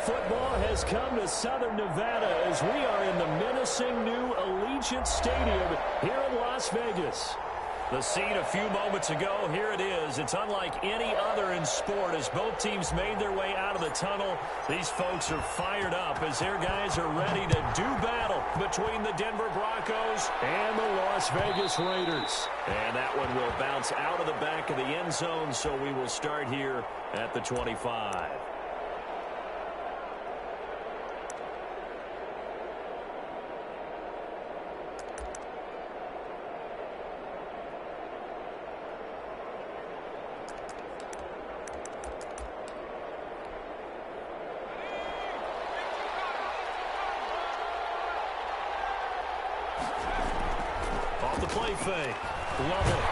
football has come to Southern Nevada as we are in the menacing new Allegiant Stadium here in Las Vegas. The scene a few moments ago, here it is. It's unlike any other in sport as both teams made their way out of the tunnel. These folks are fired up as their guys are ready to do battle between the Denver Broncos and the Las Vegas Raiders. And that one will bounce out of the back of the end zone, so we will start here at the 25. Off the play fake. Love it.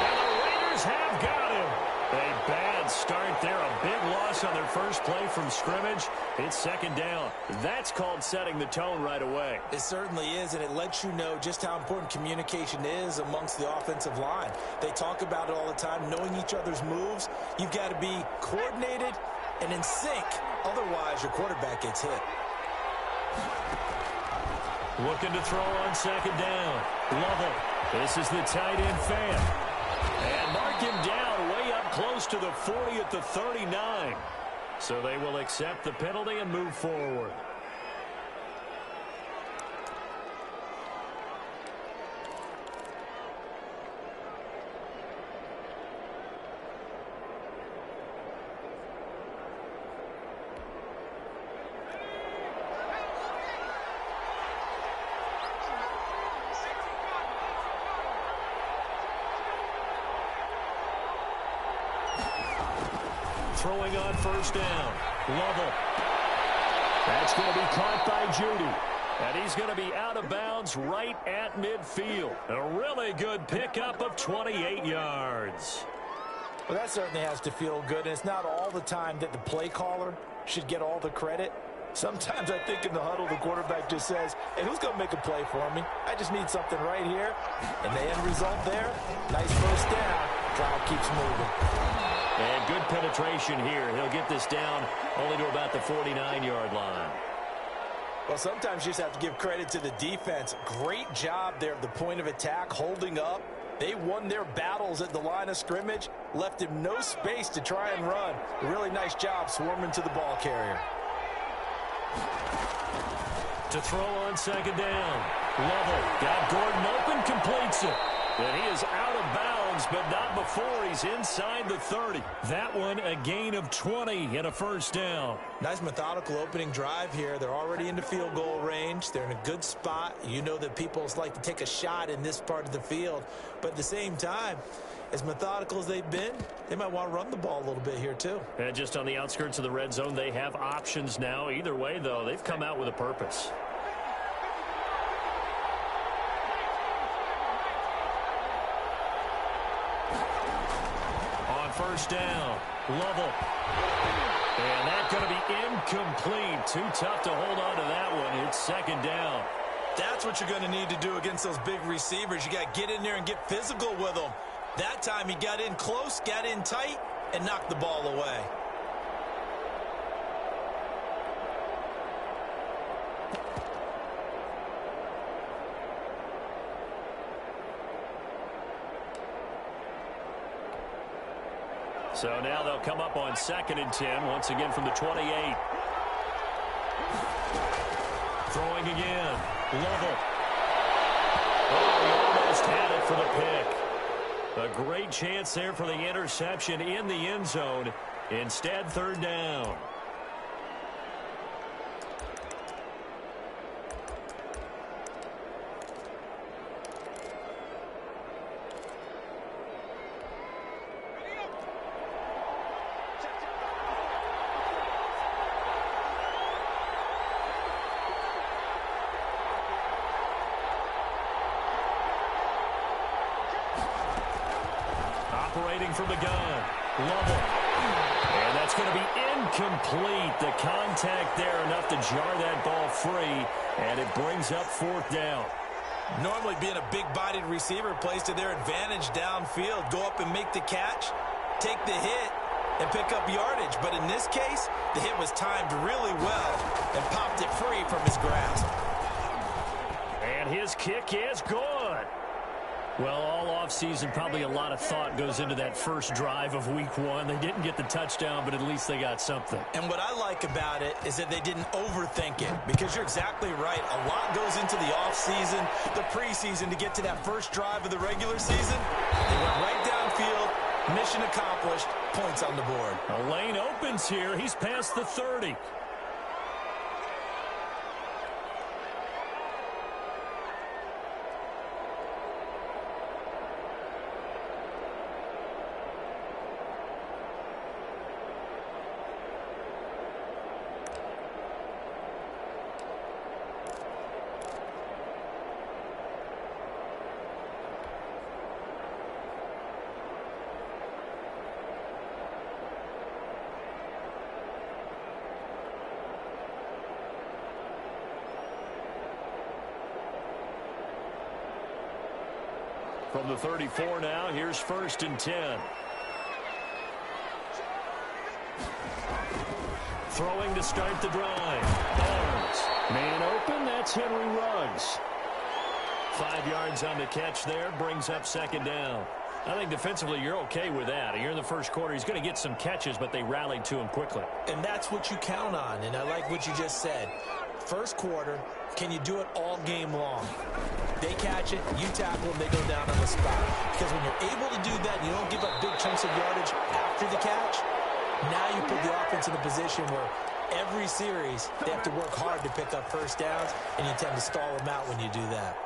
And the Raiders have got him. A bad start there. A big loss on their first play from scrimmage. It's second down. That's called setting the tone right away. It certainly is, and it lets you know just how important communication is amongst the offensive line. They talk about it all the time, knowing each other's moves. You've got to be coordinated and in sync. Otherwise, your quarterback gets hit. Looking to throw on second down. Lovell. This is the tight end fan. And mark him down way up close to the 40 at the 39. So they will accept the penalty and move forward. Throwing on first down. Lovell. That's going to be caught by Judy. And he's going to be out of bounds right at midfield. A really good pickup of 28 yards. Well, that certainly has to feel good. And it's not all the time that the play caller should get all the credit. Sometimes I think in the huddle, the quarterback just says, hey, who's going to make a play for me? I just need something right here. And the end result there, nice first down. Drive keeps moving. And good penetration here. He'll get this down only to about the 49-yard line. Well, sometimes you just have to give credit to the defense. Great job there at the point of attack, holding up. They won their battles at the line of scrimmage, left him no space to try and run. A really nice job swarming to the ball carrier. To throw on second down. Lovell got Gordon open, completes it. And he is out of bounds, but not before he's inside the 30. That one a gain of 20 and a first down. Nice methodical opening drive here. They're already into field goal range. They're in a good spot. You know that people like to take a shot in this part of the field. But at the same time, as methodical as they've been, they might want to run the ball a little bit here too. And just on the outskirts of the red zone, they have options now. Either way, though, they've come out with a purpose. First down, Lovell. And that's going to be incomplete. Too tough to hold on to that one. It's second down. That's what you're going to need to do against those big receivers. You got to get in there and get physical with them. That time he got in close, got in tight, and knocked the ball away. So now they'll come up on 2nd and 10, once again from the 28. Throwing again. Lovell. Oh, he almost had it for the pick. A great chance there for the interception in the end zone. Instead, third down. Operating from the gun. Lovell. And that's going to be incomplete. The contact there enough to jar that ball free. And it brings up fourth down. Normally being a big-bodied receiver plays to their advantage downfield. Go up and make the catch, take the hit, and pick up yardage. But in this case, the hit was timed really well and popped it free from his grasp. And his kick is good. Well, all offseason, probably a lot of thought goes into that first drive of week one. They didn't get the touchdown, but at least they got something. And what I like about it is that they didn't overthink it, because you're exactly right. A lot goes into the offseason, the preseason, to get to that first drive of the regular season. They went right downfield, mission accomplished, points on the board. A lane opens here. He's past the 30. From the 34 now, here's 1st and 10. Throwing to start the drive. Barnes. Man open, that's Henry Ruggs. 5 yards on the catch there, brings up 2nd down. I think defensively you're okay with that. You're in the first quarter. He's going to get some catches, but they rallied to him quickly. And that's what you count on, and I like what you just said. First quarter, can you do it all game long? They catch it, you tackle them, they go down on the spot. Because when you're able to do that and you don't give up big chunks of yardage after the catch, now you put the offense in a position where every series they have to work hard to pick up first downs, and you tend to stall them out when you do that.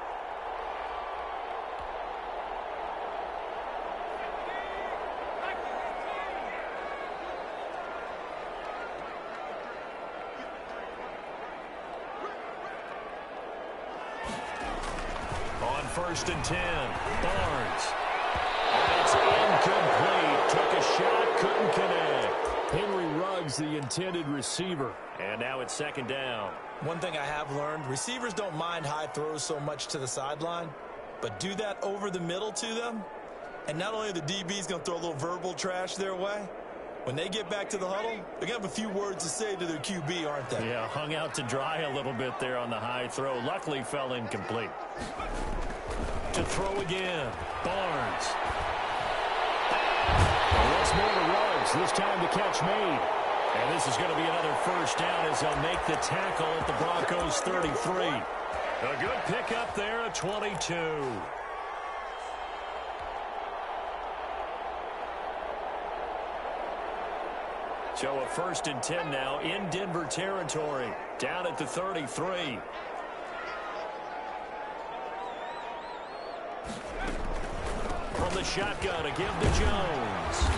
On 1st and 10, Barnes. And it's incomplete. Took a shot, couldn't connect. Henry Ruggs, the intended receiver. And now it's 2nd down. One thing I have learned, receivers don't mind high throws so much to the sideline, but do that over the middle to them, and not only are the DBs going to throw a little verbal trash their way, when they get back to the huddle, they're going to have a few words to say to their QB, aren't they? Yeah, hung out to dry a little bit there on the high throw. Luckily fell incomplete. To throw again, Barnes. And once more to Ruggs, this time the catch made. And this is going to be another first down as they'll make the tackle at the Broncos 33. A good pickup there at 22. So a 1st and 10 now in Denver territory, down at the 33. From the shotgun, a give to Jones.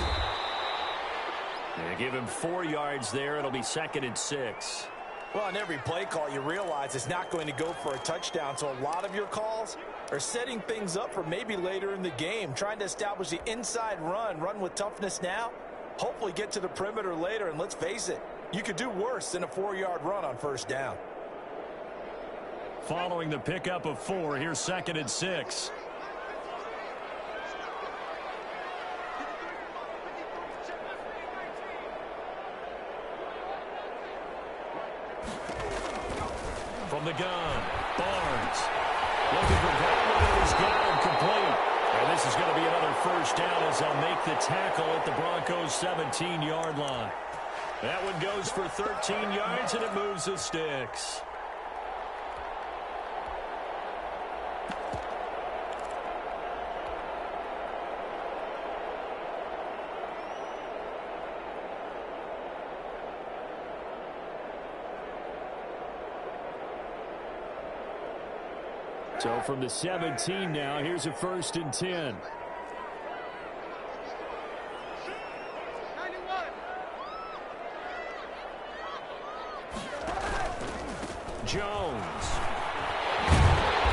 They give him 4 yards there. It'll be 2nd and 6. Well, on every play call, you realize it's not going to go for a touchdown, so a lot of your calls are setting things up for maybe later in the game, trying to establish the inside run with toughness now, hopefully get to the perimeter later, and let's face it, you could do worse than a 4-yard run on first down. Following the pickup of 4, here's 2nd and 6. From the gun, Barnes. Looking for Galloway, he's got him complete. And this is going to be another first down as they'll make the tackle at the Broncos' 17-yard line. That one goes for 13 yards, and it moves the sticks. So from the 17 now, here's a 1st and 10. Jones.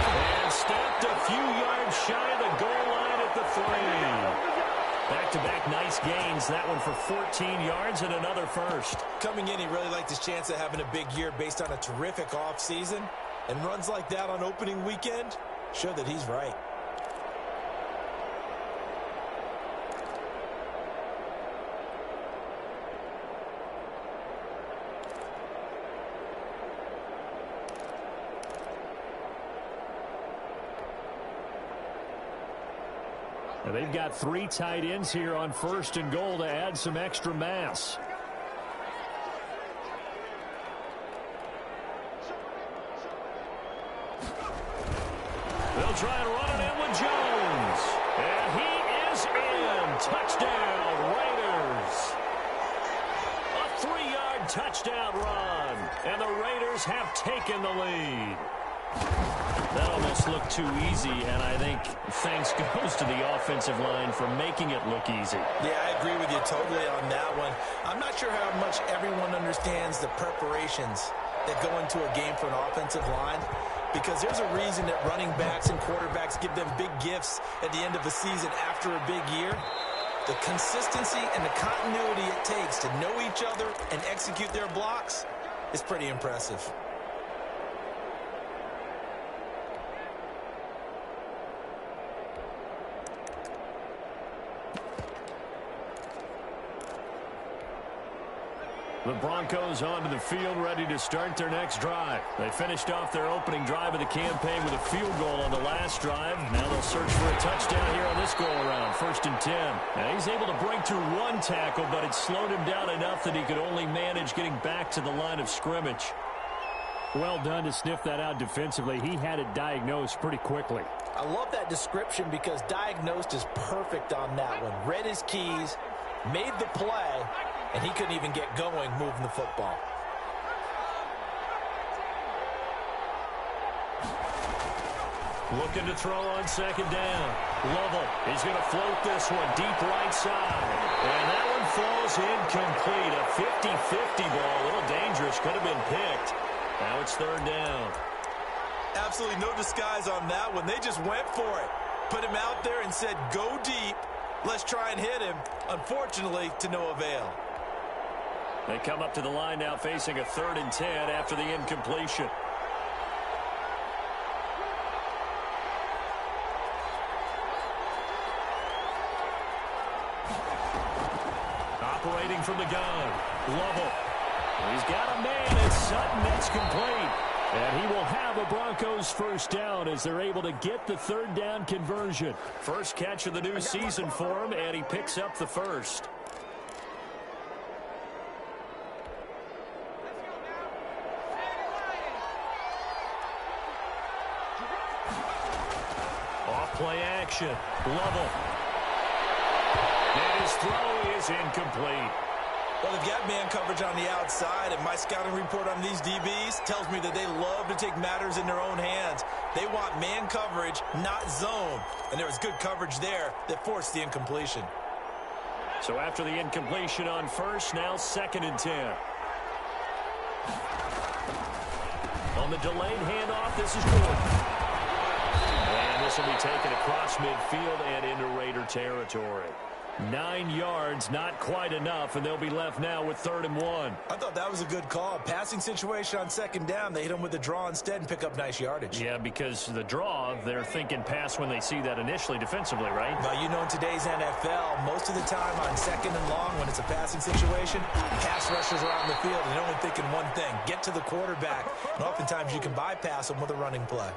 And stepped a few yards shy of the goal line at the 3. Back-to-back nice gains. That one for 14 yards and another first. Coming in, he really liked his chance of having a big year based on a terrific offseason. And runs like that on opening weekend show that he's right. And they've got 3 tight ends here on 1st and goal to add some extra mass. They'll try and run it in with Jones. And he is in. Touchdown, Raiders. A 3-yard touchdown run. And the Raiders have taken the lead. That almost looked too easy, and I think thanks goes to the offensive line for making it look easy. Yeah, I agree with you totally on that one. I'm not sure how much everyone understands the preparations that go into a game for an offensive line, because there's a reason that running backs and quarterbacks give them big gifts at the end of a season after a big year. The consistency and the continuity it takes to know each other and execute their blocks is pretty impressive. The Broncos onto the field, ready to start their next drive. They finished off their opening drive of the campaign with a field goal on the last drive. Now they'll search for a touchdown here on this go-around, 1st and 10. Now he's able to break through 1 tackle, but it slowed him down enough that he could only manage getting back to the line of scrimmage. Well done to sniff that out defensively. He had it diagnosed pretty quickly. I love that description because diagnosed is perfect on that one. Read his keys, made the play, and he couldn't even get going moving the football. Looking to throw on 2nd down. Lovell, he's going to float this one deep right side. And that one falls incomplete. A 50-50 ball. A little dangerous. Could have been picked. Now it's 3rd down. Absolutely no disguise on that one. They just went for it. Put him out there and said, go deep. Let's try and hit him. Unfortunately, to no avail. They come up to the line now facing a 3rd and 10 after the incompletion. Operating from the gun, Lovell. He's got a man, and Sutton, that's complete. And he will have a Broncos 1st down as they're able to get the 3rd down conversion. First catch of the new season for him, and he picks up the 1st. Off-play action, Lovell. And his throw is incomplete. Well, they've got man coverage on the outside, and my scouting report on these DBs tells me that they love to take matters in their own hands. They want man coverage, not zone. And there was good coverage there that forced the incompletion. So after the incompletion on 1st, now 2nd and 10. On the delayed handoff, this is Gordon. And this will be taken across midfield and into Raider territory. 9 yards, not quite enough, and they'll be left now with 3rd and 1. I thought that was a good call. Passing situation on 2nd down. They hit him with the draw instead and pick up nice yardage. Yeah, because the draw, they're thinking pass when they see that initially defensively, right? Well, you know, in today's NFL, most of the time on 2nd and long, when it's a passing situation, pass rushers are on the field and they're only thinking one thing, get to the quarterback. And oftentimes you can bypass them with a running play.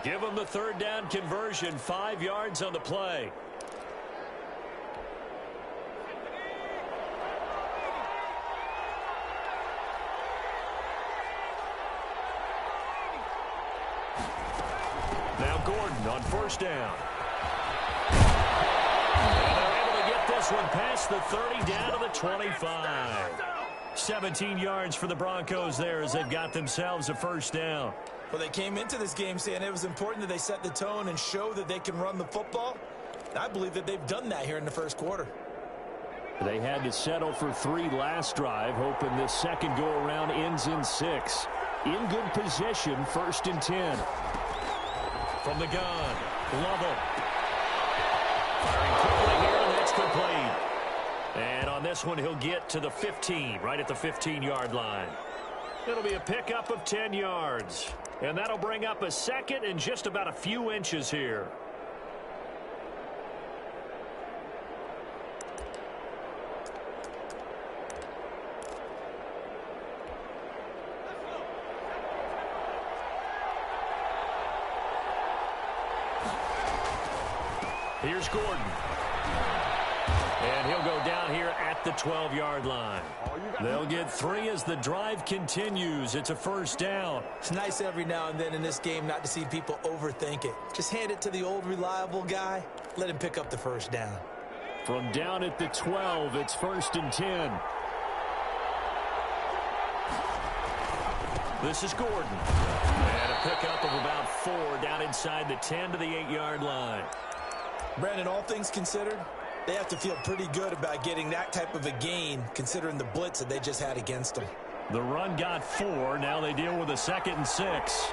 Give them the 3rd down conversion, 5 yards on the play. Now Gordon on 1st down. And they're able to get this one past the 30 down to the 25. 17 yards for the Broncos there as they've got themselves a 1st down. Well, they came into this game saying it was important that they set the tone and show that they can run the football. I believe that they've done that here in the 1st quarter. They had to settle for 3 last drive, hoping this second go-around ends in 6. In good position, 1st and 10. From the gun, Lovell. Firing quickly here, and that's complete. And on this one, he'll get to the 15, right at the 15-yard line. It'll be a pickup of 10 yards. And that'll bring up a 2nd and just about a few inches here. Here's Gordon. And he'll go down here at the 12-yard line. They'll get 3 as the drive continues. It's a first down. It's nice every now and then in this game not to see people overthink it. Just hand it to the old reliable guy. Let him pick up the first down. From down at the 12, it's 1st and 10. This is Gordon. And a pickup of about 4 down inside the 10 to the 8-yard line. Brandon, all things considered, they have to feel pretty good about getting that type of a gain considering the blitz that they just had against them. The run got 4. Now they deal with a 2nd and 6.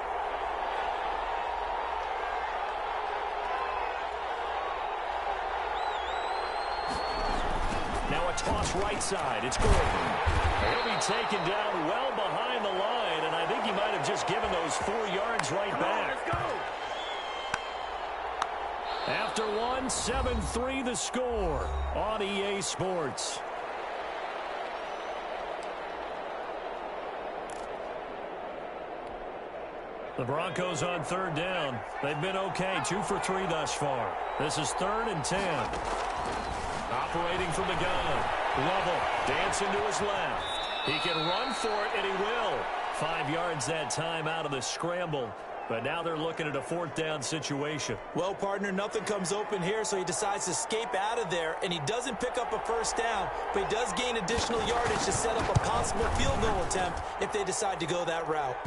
Now a toss right side. It's Gordon. He'll be taken down well behind the line, and I think he might have just given those 4 yards right back. Let's go. After 1, 7-3 the score on EA Sports. The Broncos on 3rd down. They've been okay, 2 for 3 thus far. This is 3rd and 10. Operating from the gun. Lovell dancing to his left. He can run for it, and he will. 5 yards that time out of the scramble. But now they're looking at a 4th down situation. Well, partner, nothing comes open here, so he decides to escape out of there, and he doesn't pick up a first down, but he does gain additional yardage to set up a possible field goal attempt if they decide to go that route.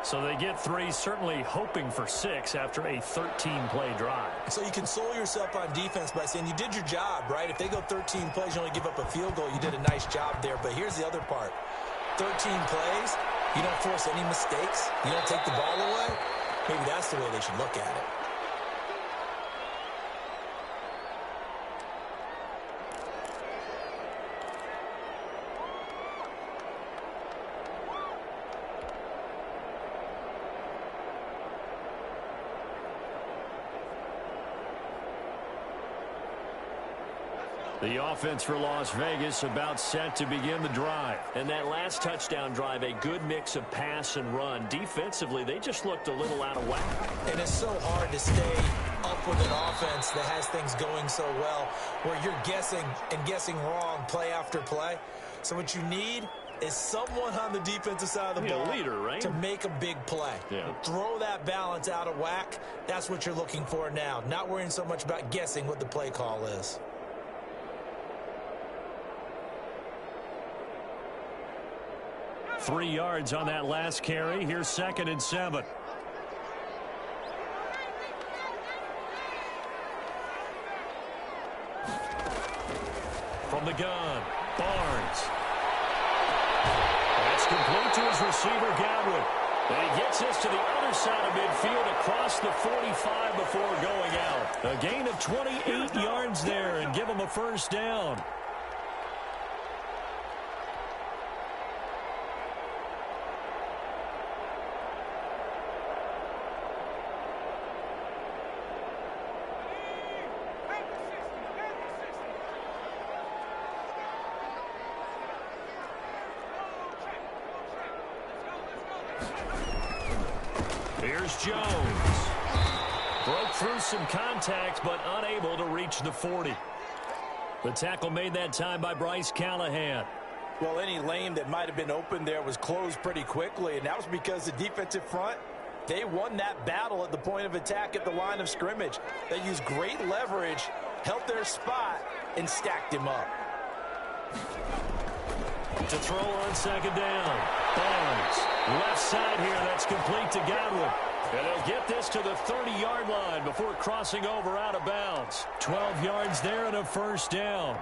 So they get 3, certainly hoping for 6 after a 13-play drive. So you console yourself on defense by saying you did your job, right? If they go 13 plays, you only give up a field goal, you did a nice job there. But here's the other part. 13 plays, you don't force any mistakes, you don't take the ball away. Maybe that's the way they should look at it. The offense for Las Vegas about set to begin the drive. And that last touchdown drive, a good mix of pass and run. Defensively, they just looked a little out of whack. And it's so hard to stay up with an offense that has things going so well, where you're guessing and guessing wrong play after play. So what you need is someone on the defensive side of the ball, a leader, right? To make a big play. Yeah. Throw that balance out of whack. That's what you're looking for now. Not worrying so much about guessing what the play call is. Three yards on that last carry. Here's 2nd and 7. From the gun, Barnes. That's complete to his receiver, Godwin. And he gets this to the other side of midfield across the 45 before going out. A gain of 28 yards there and give him a first down. Here's Jones. Broke through some contact, but unable to reach the 40. The tackle made that time by Bryce Callahan. Well, any lane that might have been open there was closed pretty quickly, and that was because the defensive front, they won that battle at the point of attack at the line of scrimmage. They used great leverage, held their spot, and stacked him up. To throw on 2nd down. Barnes, left side here, that's complete to Godwin. And they'll get this to the 30-yard line before crossing over out of bounds. 12 yards there and a first down.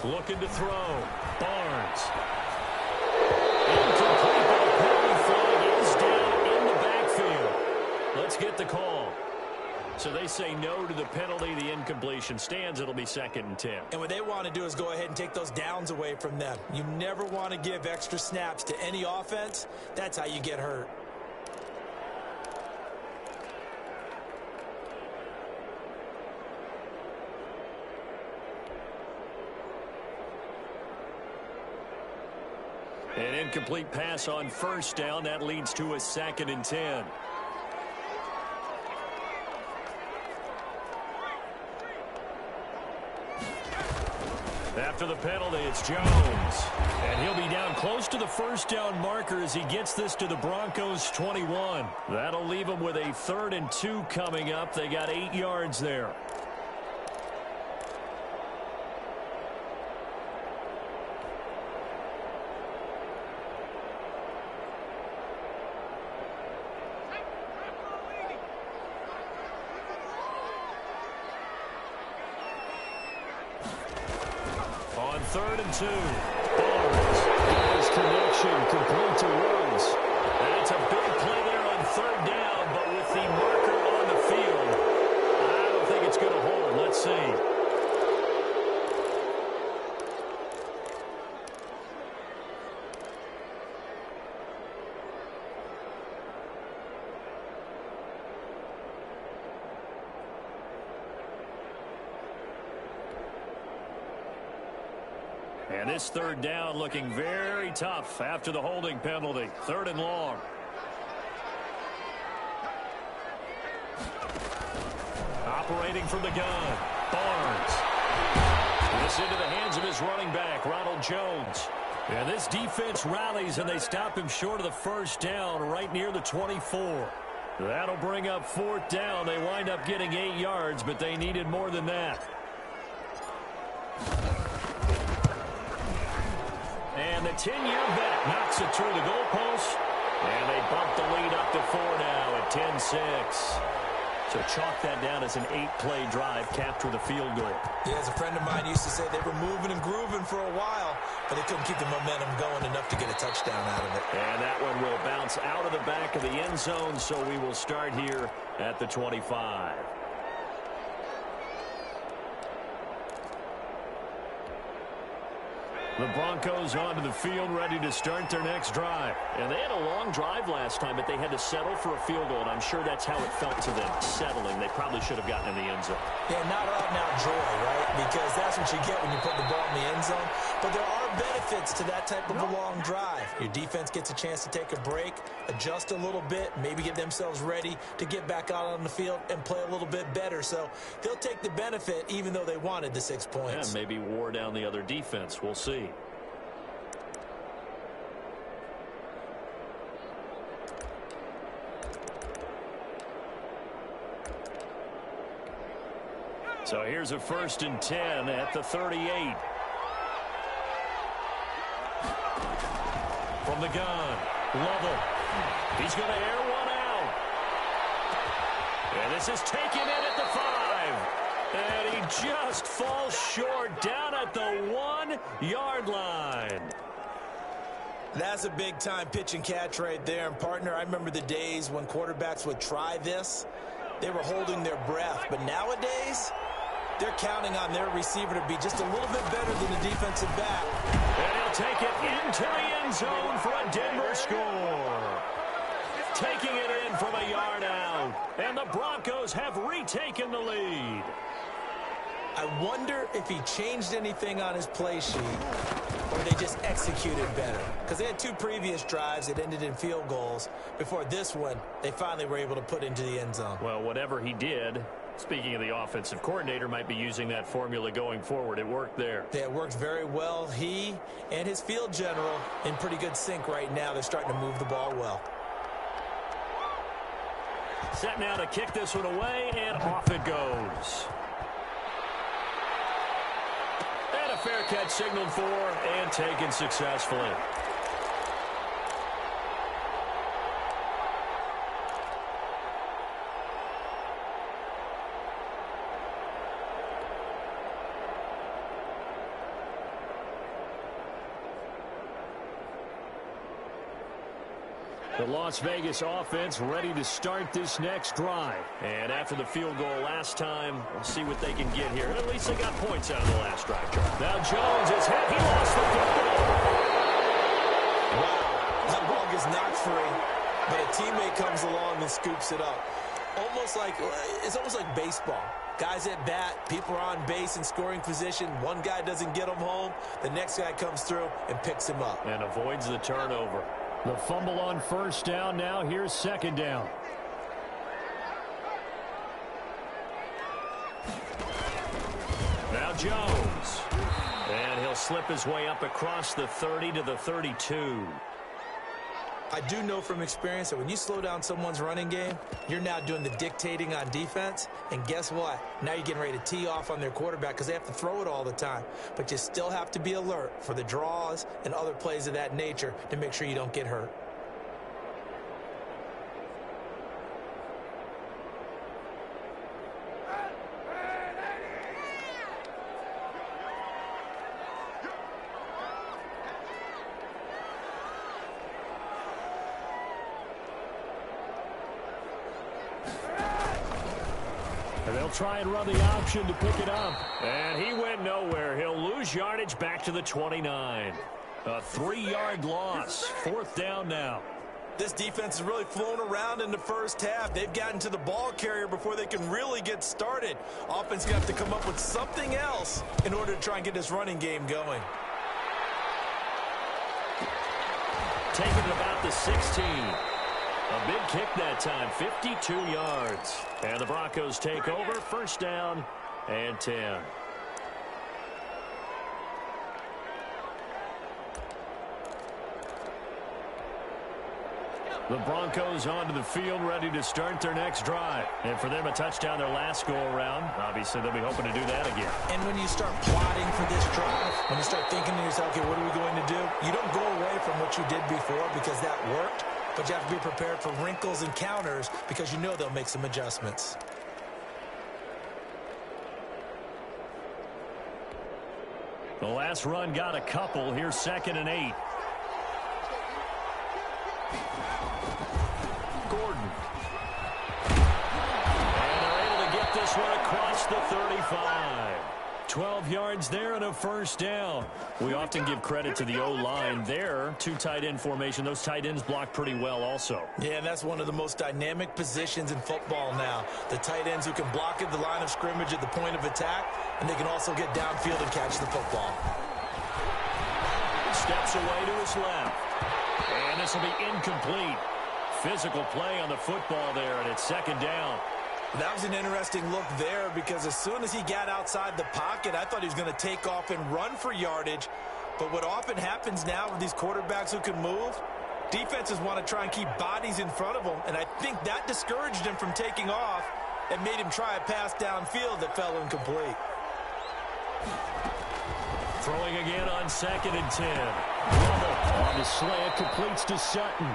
Looking to throw. Barnes. Incomplete, but a penalty flag is down in the backfield. Let's get the call. So they say no to the penalty. The incompletion stands. It'll be 2nd and 10. And what they want to do is go ahead and take those downs away from them. You never want to give extra snaps to any offense. That's how you get hurt. An incomplete pass on 1st down. That leads to a 2nd and 10. After the penalty, it's Jones. And he'll be down close to the 1st down marker as he gets this to the Broncos 21. That'll leave them with a 3rd and 2 coming up. They got 8 yards there. On 3rd and 2. Barnes. His connection complete to Woods. That's a big play there on 3rd down, but with the marker on the field, I don't think it's going to hold. Let's see. And this 3rd down looking very tough after the holding penalty. 3rd and long. Operating from the gun. Barnes. This into the hands of his running back, Ronald Jones. And this defense rallies, and they stop him short of the 1st down right near the 24. That'll bring up 4th down. They wind up getting 8 yards, but they needed more than that. And the 10-year vet knocks it through the goalpost. And they bump the lead up to 4 now at 10-6. So chalk that down as an 8-play drive, capture the field goal. Yeah, as a friend of mine used to say, they were moving and grooving for a while, but they couldn't keep the momentum going enough to get a touchdown out of it. And that one will bounce out of the back of the end zone, so we will start here at the 25. The Broncos onto the field, ready to start their next drive. And they had a long drive last time, but they had to settle for a field goal, and I'm sure that's how it felt to them, settling. They probably should have gotten in the end zone. Yeah, not out-and-out joy, right? Because that's what you get when you put the ball in the end zone. But there are benefits to that type of a long drive. Your defense gets a chance to take a break, adjust a little bit, maybe get themselves ready to get back out on the field and play a little bit better. So they'll take the benefit even though they wanted the 6 points. Yeah, maybe wore down the other defense. We'll see. So here's a 1st and 10 at the 38. From the gun, Lovell. He's going to air one out. And this is taken in at the 5. And he just falls short down at the 1-yard line. That's a big-time pitch and catch right there. And, partner, I remember the days when quarterbacks would try this. They were holding their breath. But nowadays, they're counting on their receiver to be just a little bit better than the defensive back. And he'll take it into the end zone for a Denver score. Taking it in from a yard out. And the Broncos have retaken the lead. I wonder if he changed anything on his play sheet or they just executed better. Because they had 2 previous drives that ended in field goals. Before this one, they finally were able to put into the end zone. Well, whatever he did, speaking of the offensive coordinator, might be using that formula going forward. It worked there. Yeah, it worked very well. He and his field general in pretty good sync right now. They're starting to move the ball well. Set now to kick this one away, and off it goes. And a fair catch signaled for and taken successfully. The Las Vegas offense ready to start this next drive. And after the field goal last time, we'll see what they can get here. And at least they got points out of the last drive. Now Jones is hit. He lost the football. Wow. That ball gets knocked free, but a teammate comes along and scoops it up. It's almost like baseball. Guys at bat, people are on base in scoring position. One guy doesn't get him home. The next guy comes through and picks him up. And avoids the turnover. The fumble on first down. Now here's second down. Now Jones. And he'll slip his way up across the 30 to the 32. I do know from experience that when you slow down someone's running game, you're now doing the dictating on defense. And guess what? Now you're getting ready to tee off on their quarterback because they have to throw it all the time. But you still have to be alert for the draws and other plays of that nature to make sure you don't get hurt. And they'll try and run the option to pick it up. And he went nowhere. He'll lose yardage back to the 29. A 3-yard loss. Fourth down now. This defense is really flown around in the first half. They've gotten to the ball carrier before they can really get started. Offense going to have to come up with something else in order to try and get this running game going. Taking it about the 16. A big kick that time, 52 yards. And the Broncos take over, first down and 10. The Broncos onto the field, ready to start their next drive. And for them, a touchdown their last go-around. Obviously, they'll be hoping to do that again. And when you start plotting for this drive, when you start thinking to yourself, okay, what are we going to do? You don't go away from what you did before because that worked. But you have to be prepared for wrinkles and counters because you know they'll make some adjustments. The last run got a couple. Here's 2nd and 8. Gordon. And they're able to get this one across the 35. 12 yards there and a first down. We often give credit to the O-line there. 2 tight end formation. Those tight ends block pretty well also. Yeah, and that's one of the most dynamic positions in football now. The tight ends who can block at the line of scrimmage at the point of attack, and they can also get downfield and catch the football. Steps away to his left. And this will be incomplete. Physical play on the football there, and it's 2nd down. That was an interesting look there because as soon as he got outside the pocket, I thought he was going to take off and run for yardage. But what often happens now with these quarterbacks who can move, defenses want to try and keep bodies in front of them. And I think that discouraged him from taking off and made him try a pass downfield that fell incomplete. Throwing again on 2nd and 10. Rummel on the slant, completes to Sutton.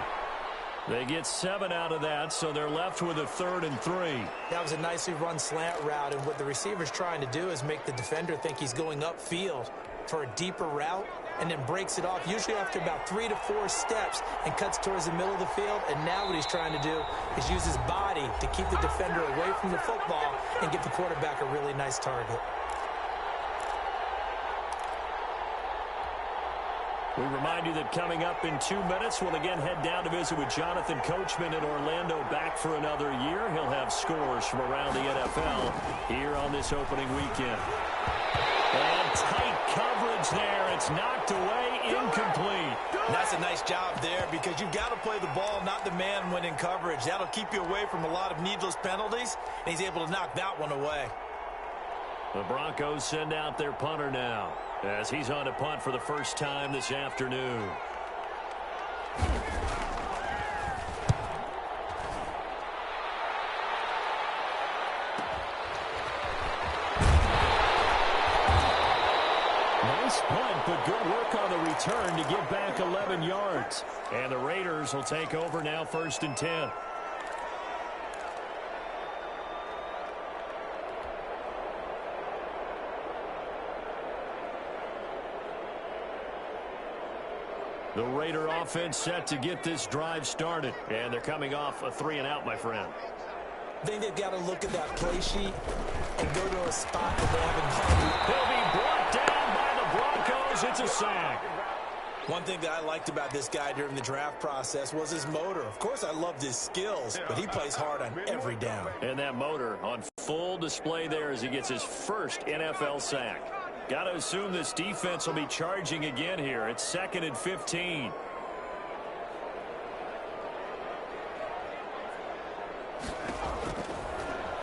They get 7 out of that, so they're left with a 3rd and 3. That was a nicely run slant route, and what the receiver's trying to do is make the defender think he's going upfield for a deeper route and then breaks it off, usually after about 3 to 4 steps, and cuts towards the middle of the field. And now what he's trying to do is use his body to keep the defender away from the football and give the quarterback a really nice target. We remind you that coming up in 2 minutes, we'll again head down to visit with Jonathan Coachman in Orlando, back for another year. He'll have scores from around the NFL here on this opening weekend. And tight coverage there. It's knocked away, incomplete. That's a nice job there because you've got to play the ball, not the man when in coverage. That'll keep you away from a lot of needless penalties, and he's able to knock that one away. The Broncos send out their punter now as he's on a punt for the first time this afternoon. Nice punt, but good work on the return to get back 11 yards. And the Raiders will take over now, 1st and 10. The Raider offense set to get this drive started. And they're coming off a 3-and-out, my friend. I think they've got to look at that play sheet and go to a spot that they haven't gone to. He'll be brought down by the Broncos. It's a sack. One thing that I liked about this guy during the draft process was his motor. Of course, I loved his skills, but he plays hard on every down. And that motor on full display there as he gets his first NFL sack. Got to assume this defense will be charging again here. It's 2nd and 15.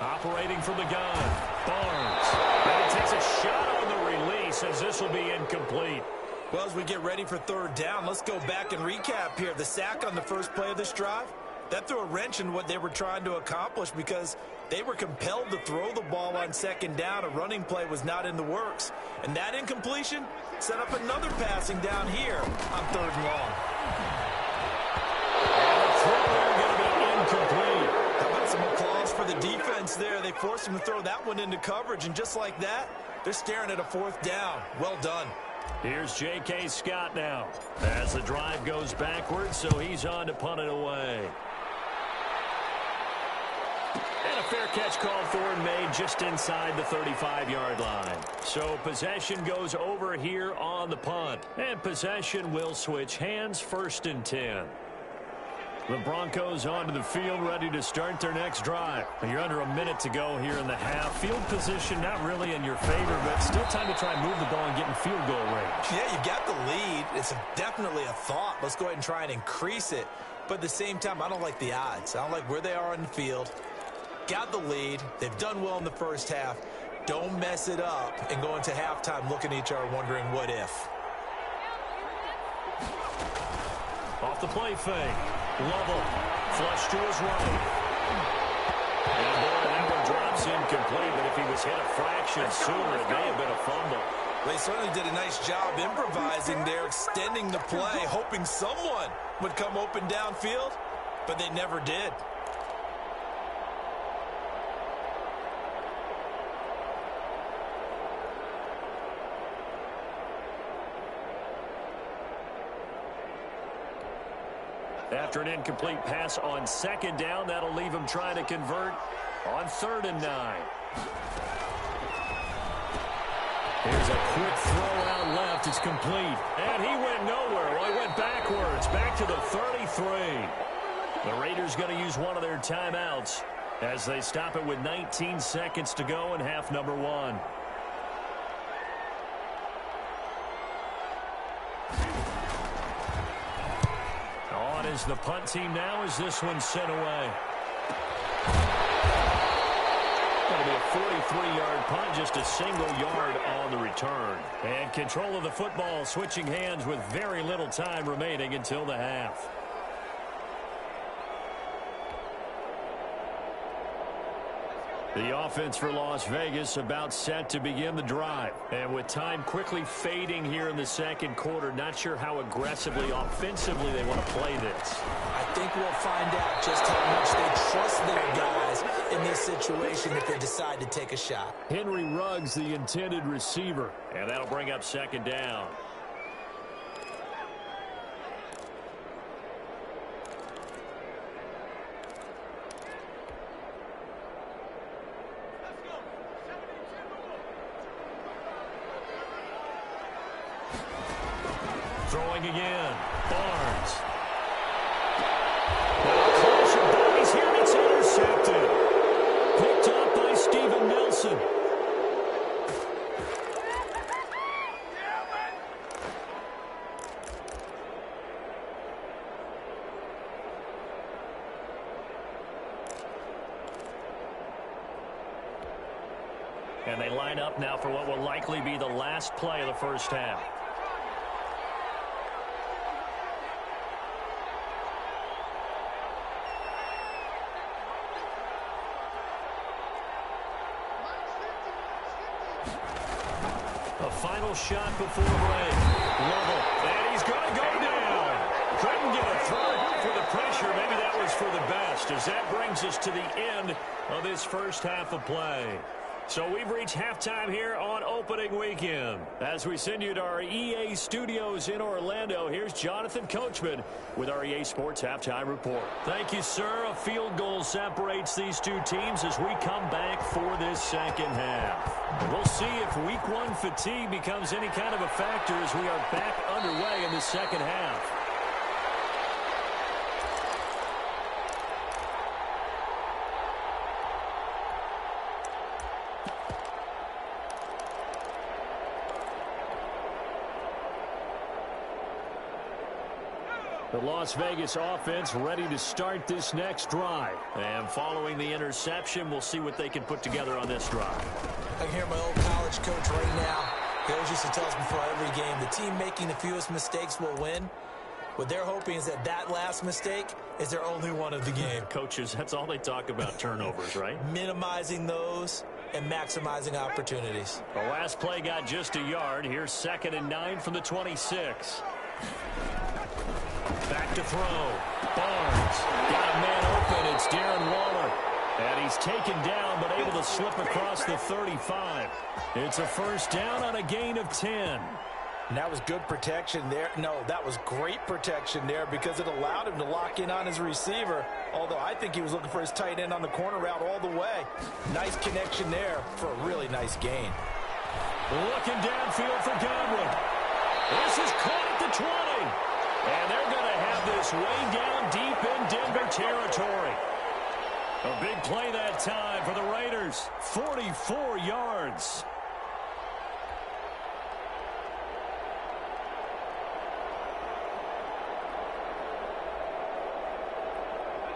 Operating from the gun, Barnes. And he takes a shot on the release as this will be incomplete. Well, as we get ready for 3rd down, let's go back and recap here. The sack on the first play of this drive, that threw a wrench in what they were trying to accomplish because they were compelled to throw the ball on 2nd down. A running play was not in the works. And that incompletion set up another passing down here on 3rd and long. And the throw going to be incomplete. How about some applause for the defense there? They forced him to throw that one into coverage, and just like that, they're staring at a 4th down. Well done. Here's J.K. Scott now as the drive goes backwards, so he's on to punt it away. And a fair catch called for and made just inside the 35-yard line. So possession goes over here on the punt. And possession will switch hands, 1st and 10. The Broncos onto the field, ready to start their next drive. You're under a minute to go here in the half. Field position not really in your favor, but still time to try and move the ball and get in field goal range. Yeah, you got the lead. It's definitely a thought. Let's go ahead and try and increase it. But at the same time, I don't like the odds. I don't like where they are on the field. Got the lead. They've done well in the first half. Don't mess it up and go into halftime looking at each other wondering what if. Off the play fake. Lovell, flush to his right. And boy, that one drops incomplete, but if he was hit a fraction sooner, it may have been a fumble. They certainly did a nice job improvising there, extending the play, hoping someone would come open downfield, but they never did. After an incomplete pass on 2nd down, that'll leave him trying to convert on 3rd and 9. Here's a quick throw out left. It's complete. And he went nowhere. Well, he went backwards, back to the 33. The Raiders going to use one of their timeouts as they stop it with 19 seconds to go in half number 1. Is the punt team now as this one's sent away. That'll be a 43-yard punt, just a single yard on the return. And control of the football, switching hands with very little time remaining until the half. The offense for Las Vegas about set to begin the drive. And with time quickly fading here in the 2nd quarter, not sure how aggressively, offensively they want to play this. I think we'll find out just how much they trust their guys in this situation if they decide to take a shot. Henry Ruggs, the intended receiver. And that'll bring up 2nd down. Throwing again. Barnes. Closer, Bobby's here, and it's intercepted. Picked up by Steven Nelson. And they line up now for what will likely be the last play of the first half. A final shot before break. Lovell, and he's going to go down. Couldn't get a throw for the pressure. Maybe that was for the best, as that brings us to the end of this first half of play. So we've reached halftime here on opening weekend. As we send you to our EA studios in Orlando, here's Jonathan Coachman with our EA Sports Halftime Report. Thank you, sir. A field goal separates these two teams as we come back for this second half. We'll see if week one fatigue becomes any kind of a factor as we are back underway in the second half. The Las Vegas offense ready to start this next drive. And following the interception, we'll see what they can put together on this drive. I can hear my old college coach right now. He always used to tell us before every game, the team making the fewest mistakes will win. What they're hoping is that last mistake is their only one of the game. Coaches, that's all they talk about, turnovers, right? Minimizing those and maximizing opportunities. The last play got just a yard. Here's 2nd and 9 from the 26. Back to throw. Barnes got a man open. It's Darren Waller. And he's taken down but able to slip across the 35. It's a first down on a gain of 10. And that was good protection there. No, that was great protection there because it allowed him to lock in on his receiver. Although I think he was looking for his tight end on the corner route all the way. Nice connection there for a really nice gain. Looking downfield for Godwin. This is caught at the 20. And they're going to have this way down deep in Denver territory. A big play that time for the Raiders. 44 yards.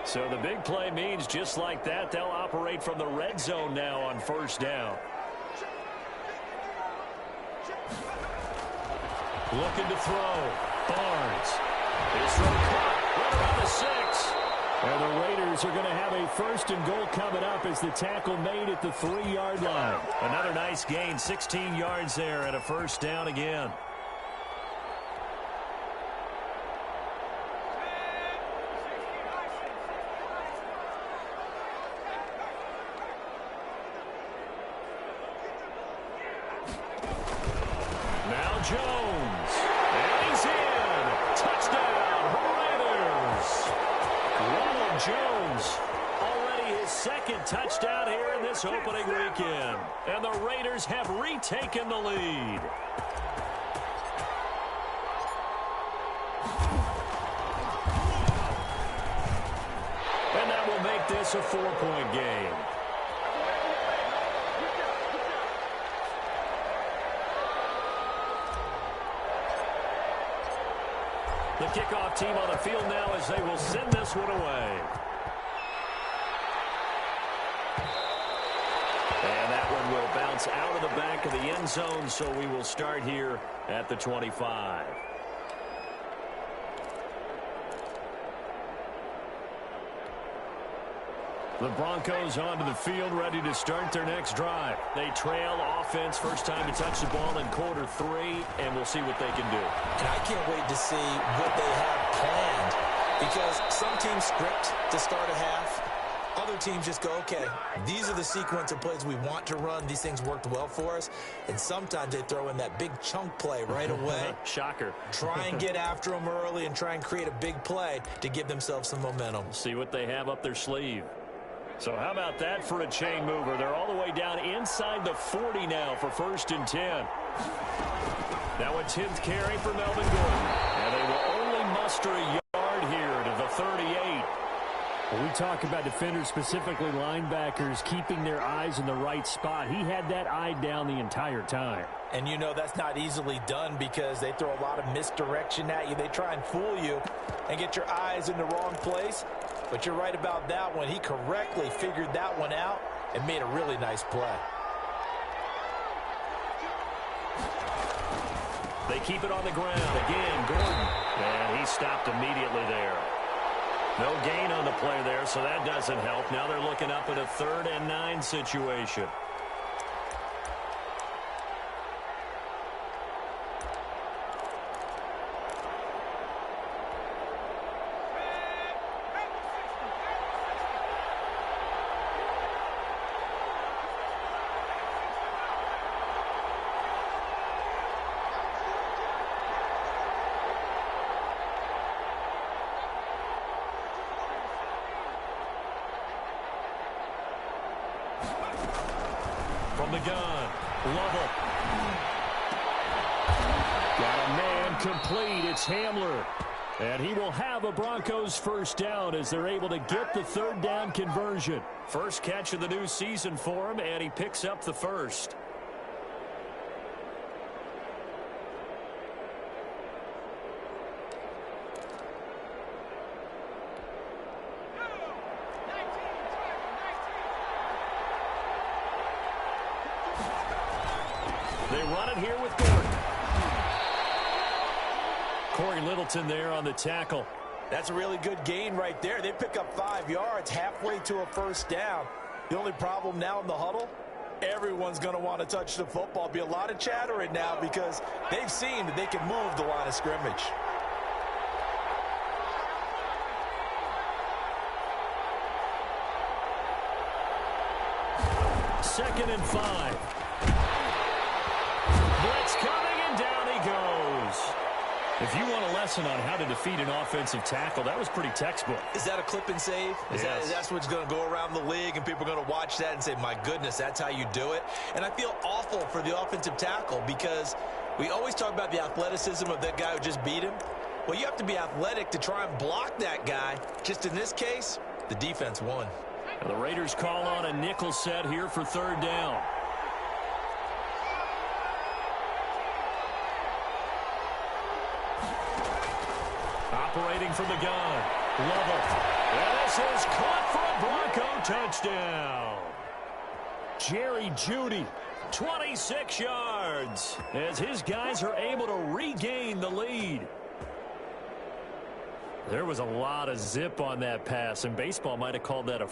So the big play means just like that, they'll operate from the red zone now on first down. Looking to throw. Barnes. His throw caught right around the 6. And the Raiders are going to have a first and goal coming up as the tackle made at the 3-yard line. Another nice gain, 16 yards there and a first down again. Now Jones. And he's in. Touchdown, Raiders. Ronald Jones, already his second touchdown here in this opening weekend. And the Raiders have retaken the lead. And that will make this a 4-point game. The kickoff team on the field now as they will send this one away. And that one will bounce out of the back of the end zone, so we will start here at the 25. The Broncos onto the field, ready to start their next drive. They trail offense, first time to touch the ball in quarter 3, and we'll see what they can do. And I can't wait to see what they have planned because some teams script to start a half. Other teams just go, okay, these are the sequence of plays we want to run. These things worked well for us. And sometimes they throw in that big chunk play right away. Shocker. Try and get after them early and try and create a big play to give themselves some momentum. See what they have up their sleeve. So how about that for a chain mover? They're all the way down inside the 40 now for 1st and 10. Now a 10th carry for Melvin Gordon. And they will only muster a yard here to the 38. When we talk about defenders, specifically linebackers, keeping their eyes in the right spot, he had that eye down the entire time. And you know that's not easily done because they throw a lot of misdirection at you. They try and fool you and get your eyes in the wrong place. But you're right about that one. He correctly figured that one out and made a really nice play. They keep it on the ground. Again, Gordon. And he stopped immediately there. No gain on the play there, so that doesn't help. Now they're looking up at a 3rd and 9 situation. From the gun, Lovell. Got a man complete. It's Hamler. And he will have a Broncos first down as they're able to get the third down conversion. First catch of the new season for him, and he picks up the first. They run it here with Gordon. Corey Littleton there on the tackle. That's a really good gain right there. They pick up 5 yards halfway to a first down. The only problem now in the huddle, everyone's going to want to touch the football. Be a lot of chattering now because they've seen that they can move the line of scrimmage. Second and 5. Blitz coming, and down he goes. If you want a lesson on how to defeat an offensive tackle, that was pretty textbook. Is that a clip and save? Yes. That's what's going to go around the league, and people are going to watch that and say, my goodness, that's how you do it? And I feel awful for the offensive tackle because we always talk about the athleticism of that guy who just beat him. Well, you have to be athletic to try and block that guy. Just in this case, the defense won. The Raiders call on a nickel set here for third down. Operating from the gun, Lovell. And this is caught for a Bronco touchdown. Jerry Jeudy, 26 yards, as his guys are able to regain the lead. There was a lot of zip on that pass, and baseball might have called that a...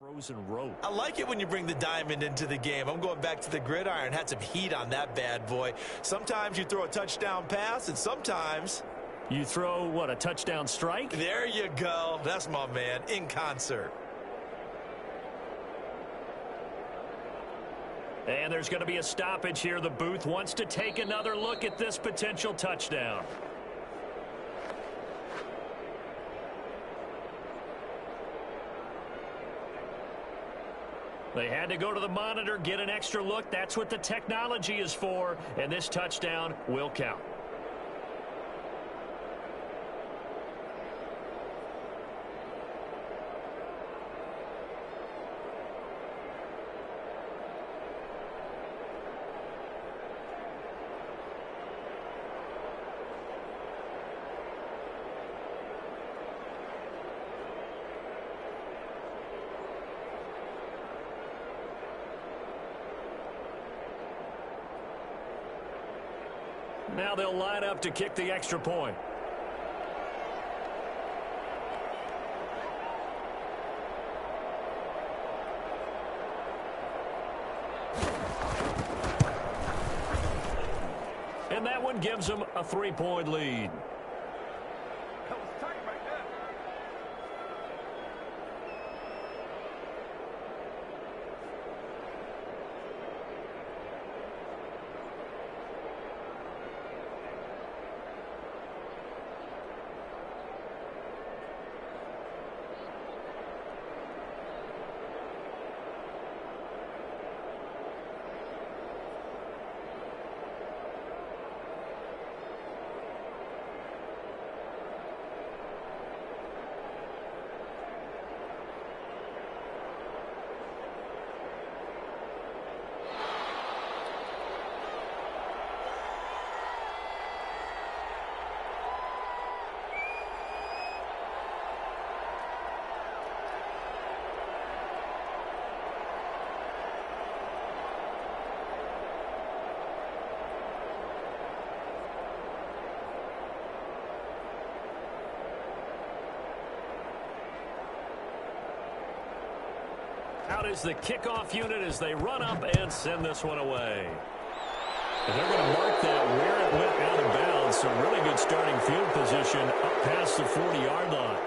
frozen rope. I like it when you bring the diamond into the game. I'm going back to the gridiron. Had some heat on that bad boy. Sometimes you throw a touchdown pass, and sometimes you throw, what, a touchdown strike? There you go. That's my man, in concert. And there's going to be a stoppage here. The booth wants to take another look at this potential touchdown. They had to go to the monitor, get an extra look. That's what the technology is for, and this touchdown will count. Now they'll line up to kick the extra point. And that one gives them a 3-point lead. Out is the kickoff unit as they run up and send this one away. And they're going to mark that where it went out of bounds. So really good starting field position up past the 40-yard line.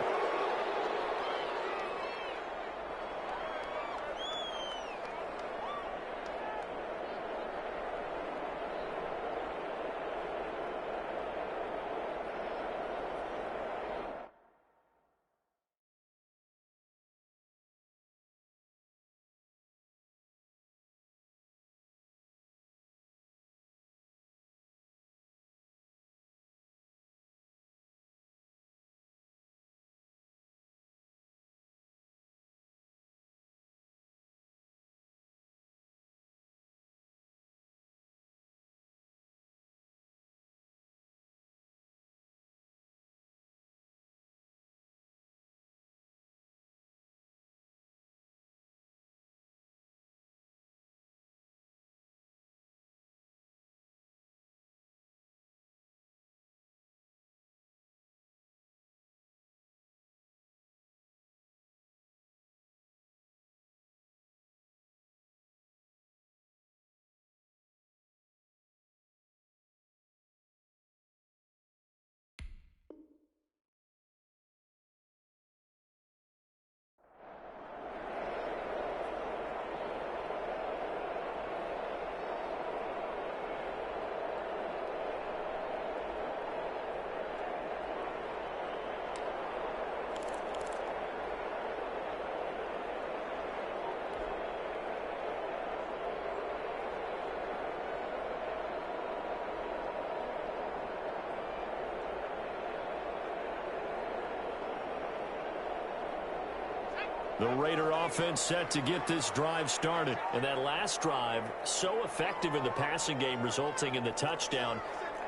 The Raider offense set to get this drive started. And that last drive, so effective in the passing game, resulting in the touchdown.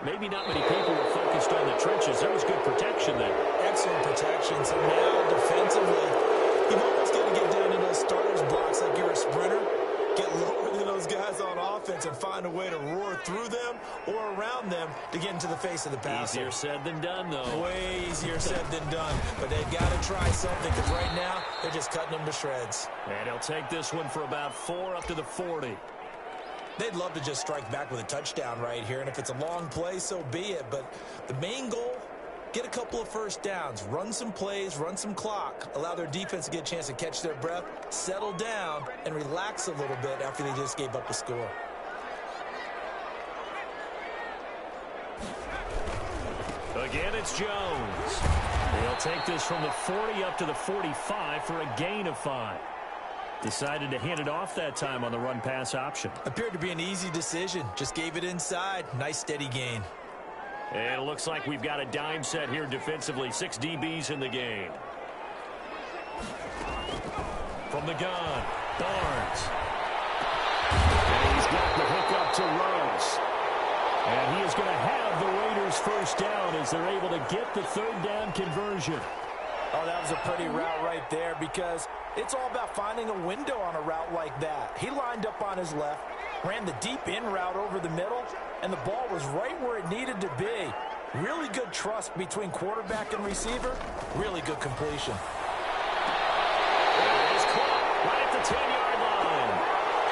Maybe not many people were focused on the trenches. There was good protection there. Excellent protection. So now, defensively, you've almost got to get down to those starters blocks like you're a sprinter. Get lower than those guys on offense and find a way to roar through them or around them to get into the face of the passer. Easier said than done, though. Way easier said than done. But they've got to try something because right now they're just cutting them to shreds. And he'll take this one for about 4 up to the 40. They'd love to just strike back with a touchdown right here. And if it's a long play, so be it. But the main goal, get a couple of first downs, run some plays, run some clock, allow their defense to get a chance to catch their breath, settle down, and relax a little bit after they just gave up a score. Again, it's Jones. He'll take this from the 40 up to the 45 for a gain of 5. Decided to hand it off that time on the run-pass option. Appeared to be an easy decision. Just gave it inside. Nice, steady gain. And it looks like we've got a dime set here defensively. 6 DBs in the game. From the gun, Barnes. And he's got the hook up to Rose. And he is going to have the Raiders first down as they're able to get the third down conversion. Oh, that was a pretty route right there because it's all about finding a window on a route like that. He lined up on his left, ran the deep in route over the middle, and the ball was right where it needed to be. Really good trust between quarterback and receiver. Really good completion. It is caught right at the 10-yard line.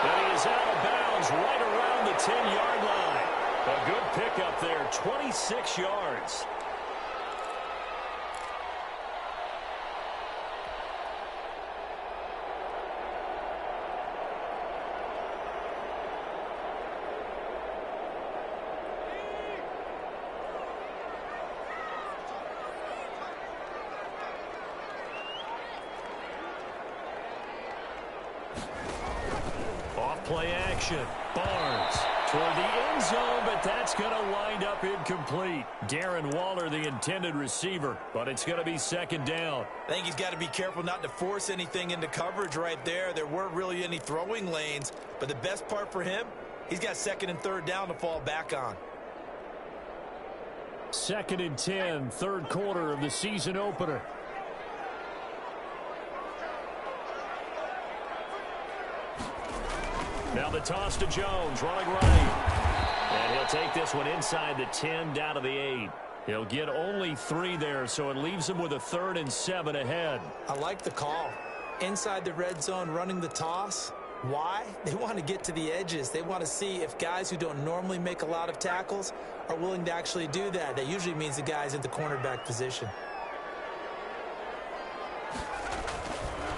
And he is out of bounds right around the 10-yard line. A good pickup there, 26 yards. Play action. Barnes toward the end zone, but that's going to wind up incomplete. Darren Waller, the intended receiver, but it's going to be second down. I think he's got to be careful not to force anything into coverage right there. There weren't really any throwing lanes, but the best part for him, he's got second and third down to fall back on. 2nd and 10, third quarter of the season opener. Now the toss to Jones, running right. And he'll take this one inside the 10, down to the 8. He'll get only 3 there, so it leaves him with a 3rd and 7 ahead. I like the call. inside the red zone running the toss. Why? They want to get to the edges. They want to see if guys who don't normally make a lot of tackles are willing to actually do that. That usually means the guys at the cornerback position.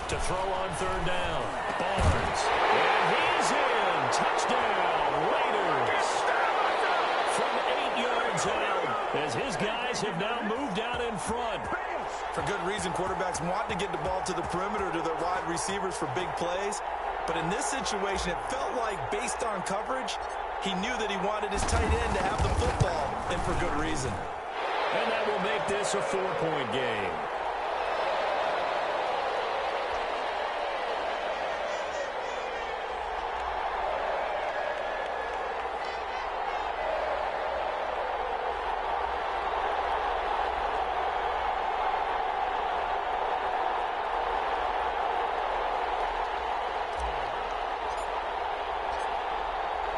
To throw on third down, Barnes. And he's in. Touchdown, Raiders. From 8 yards out, as his guys have now moved out in front. For good reason, quarterbacks want to get the ball to the perimeter to their wide receivers for big plays. But in this situation, it felt like, based on coverage, he knew that he wanted his tight end to have the football, and for good reason. And that will make this a 4-point game.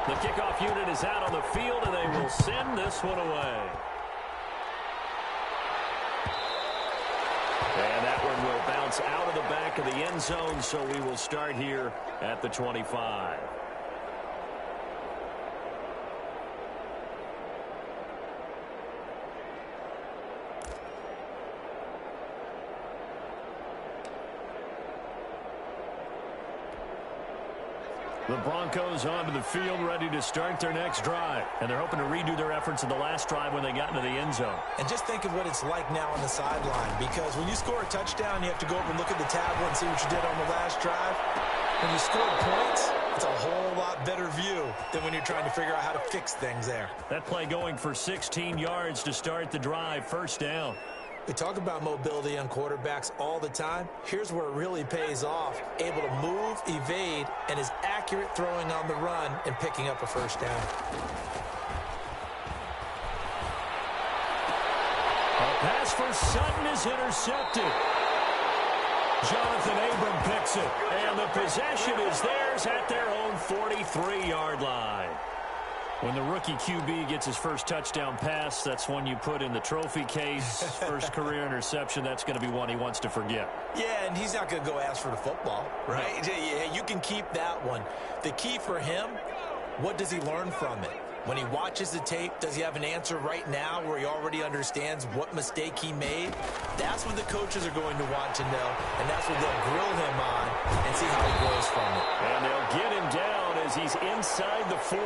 The kickoff unit is out on the field, and they will send this one away. And that one will bounce out of the back of the end zone, so we will start here at the 25. The Broncos onto the field, ready to start their next drive. And they're hoping to redo their efforts in the last drive when they got into the end zone. And just think of what it's like now on the sideline, because when you score a touchdown, you have to go over and look at the tablet and see what you did on the last drive. When you score points, it's a whole lot better view than when you're trying to figure out how to fix things there. That play going for 16 yards to start the drive, first down. We talk about mobility on quarterbacks all the time. Here's where it really pays off. Able to move, evade, and is accurate throwing on the run and picking up a first down. A pass for Sutton is intercepted. Jonathan Abram picks it, and the possession is theirs at their own 43-yard line. When the rookie QB gets his first touchdown pass, that's one you put in the trophy case. First career interception, that's going to be one he wants to forget. Yeah, and he's not going to go ask for the football, right? No. You can keep that one. The key for him, what does he learn from it? When he watches the tape, does he have an answer right now where he already understands what mistake he made? That's what the coaches are going to want to know, and that's what they'll grill him on and see how he grows from it. And they'll get him down as he's inside the 40.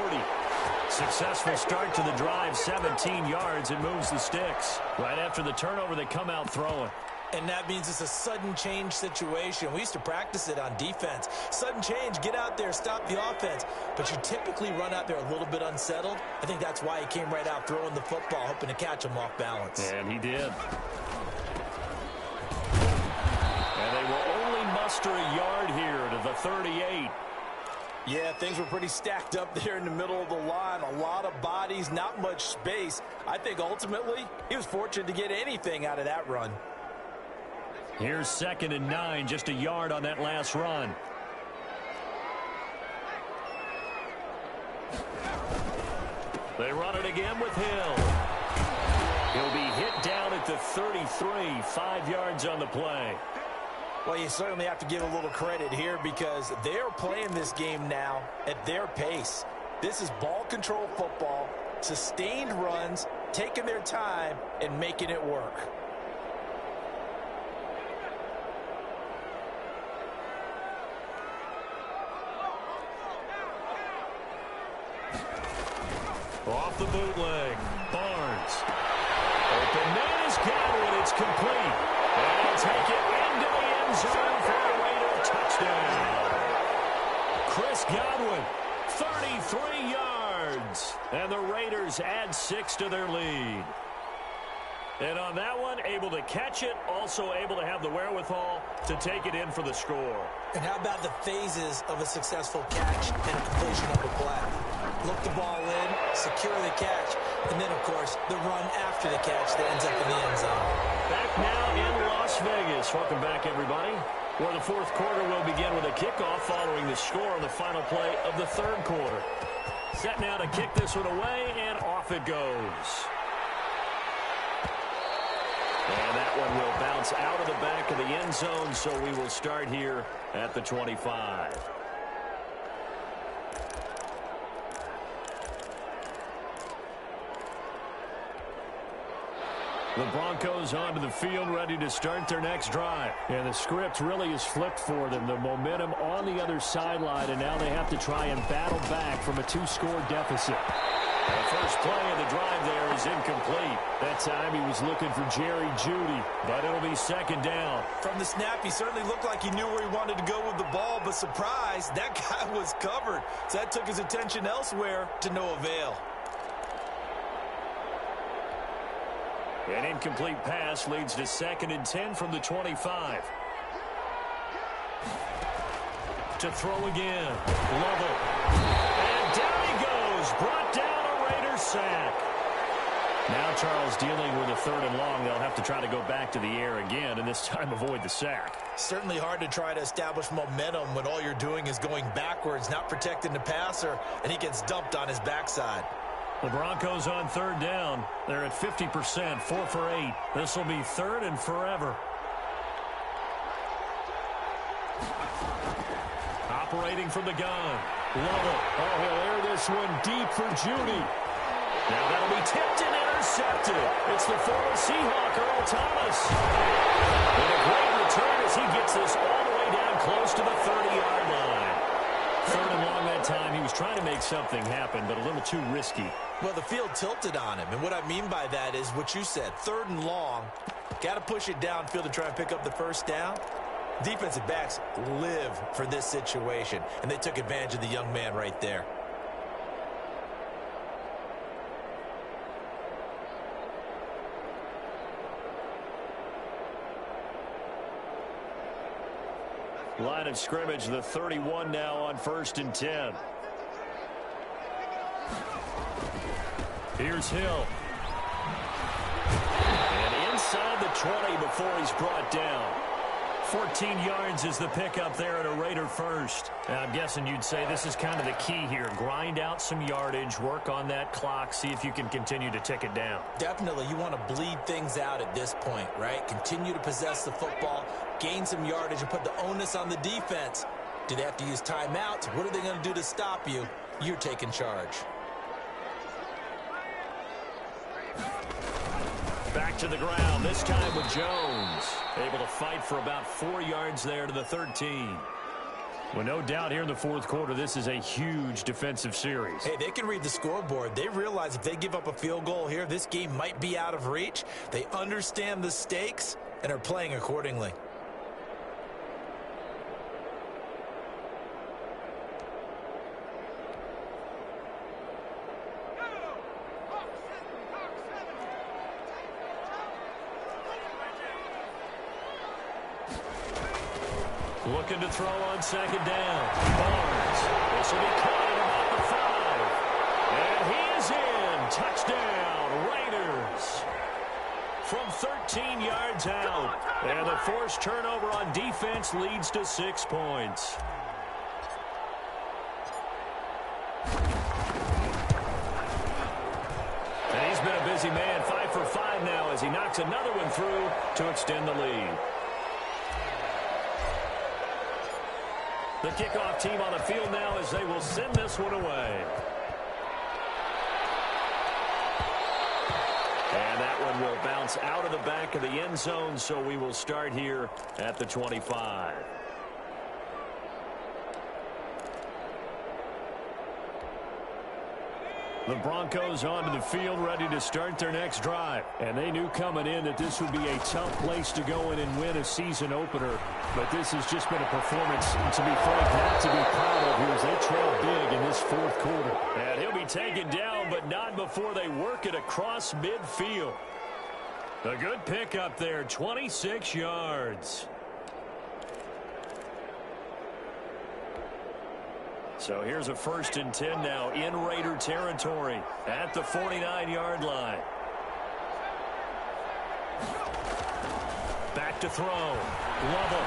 Successful start to the drive, 17 yards, and moves the sticks. Right after the turnover, they come out throwing. And that means it's a sudden change situation. We used to practice it on defense. Sudden change, get out there, stop the offense. But you typically run out there a little bit unsettled. I think that's why he came right out throwing the football, hoping to catch him off balance. And he did. And they will only muster a yard here to the 38. Yeah, things were pretty stacked up there in the middle of the line. A lot of bodies, not much space. I think ultimately he was fortunate to get anything out of that run. Here's 2nd and 9, just a yard on that last run. They run it again with Hill. He'll be hit down at the 33, 5 yards on the play. Well, you certainly have to give a little credit here because they're playing this game now at their pace. This is ball control football, sustained runs, taking their time, and making it work. Off the bootleg, Barnes. Open man is Godwin. It's complete. And he'll take it into the end zone for a Raider touchdown. Chris Godwin, 33 yards. And the Raiders add 6 to their lead. And on that one, able to catch it, also able to have the wherewithal to take it in for the score. And how about the phases of a successful catch and a completion of a play? Look the ball in, secure the catch, and then, of course, the run after the catch that ends up in the end zone. Back now in Las Vegas. Welcome back, everybody. Where the fourth quarter will begin with a kickoff following the score on the final play of the third quarter. Set now to kick this one away, and off it goes. And that one will bounce bounce out of the back of the end zone, so we will start here at the 25. The Broncos onto the field, ready to start their next drive. And the script really is flipped for them. The momentum on the other sideline, and now they have to try and battle back from a 2-score deficit. The first play of the drive there is incomplete. That time he was looking for Jerry Jeudy, but it'll be second down. From the snap, he certainly looked like he knew where he wanted to go with the ball, but surprise, that guy was covered. So that took his attention elsewhere to no avail. An incomplete pass leads to 2nd and 10 from the 25. To throw again. Lovell. And down he goes. Brought down a Raider sack. Now Charles dealing with a 3rd and long. They'll have to try to go back to the air again, and this time avoid the sack. Certainly hard to try to establish momentum when all you're doing is going backwards, not protecting the passer, and he gets dumped on his backside. The Broncos on 3rd down. They're at 50%, 4 for 8. This will be 3rd and forever. Operating from the gun. Lovell. Oh, he'll air this one deep for Jeudy. Now that'll be tipped and intercepted. It's the former Seahawk, Earl Thomas. And a great return as he gets this all the way down close to the 30-yard line. 3rd and long that time. He was trying to make something happen, but a little too risky. Well, the field tilted on him, and what I mean by that is what you said. 3rd and long. Got to push it downfield to try and pick up the first down. Defensive backs live for this situation, and they took advantage of the young man right there. Line of scrimmage, the 31 now on 1st and 10. Here's Hill. And inside the 20 before he's brought down. 14 yards is the pickup there at a Raider first. And I'm guessing you'd say this is kind of the key here. Grind out some yardage, work on that clock, see if you can continue to tick it down. Definitely, you want to bleed things out at this point, right? Continue to possess the football, gain some yardage, and put the onus on the defense. Do they have to use timeouts? What are they going to do to stop you? You're taking charge. Back to the ground, this time with Jones. Able to fight for about 4 yards there to the 13. Well, no doubt here in the 4th quarter, this is a huge defensive series. Hey, they can read the scoreboard. They realize if they give up a field goal here, this game might be out of reach. They understand the stakes and are playing accordingly. Looking to throw on 2nd down. Barnes. This will be caught at about the 5. And he is in. Touchdown, Raiders. From 13 yards out. And the forced turnover on defense leads to 6 points. And he's been a busy man. 5 for 5 now as he knocks another one through to extend the lead. The kickoff team on the field now as they will send this one away. And that one will bounce out of the back of the end zone, so we will start here at the 25. The Broncos onto the field, ready to start their next drive. And they knew coming in that this would be a tough place to go in and win a season opener. But this has just been a performance, to be frank, not to be proud of here as they trail big in this 4th quarter. And he'll be taken down, but not before they work it across midfield. A good pickup there, 26 yards. So here's a 1st and 10 now in Raider territory at the 49-yard line. Back to throw. Lovell.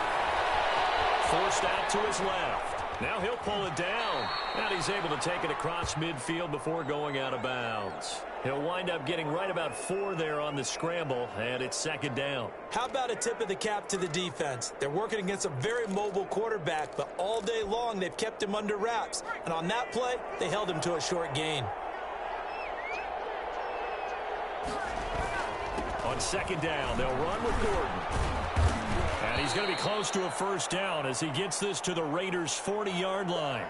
Forced out to his left. Now he'll pull it down. And he's able to take it across midfield before going out of bounds. He'll wind up getting right about 4 there on the scramble, and it's second down. How about a tip of the cap to the defense? They're working against a very mobile quarterback, but all day long they've kept him under wraps. And on that play, they held him to a short gain. On second down, they'll run with Gordon. And he's going to be close to a first down as he gets this to the Raiders' 40-yard line.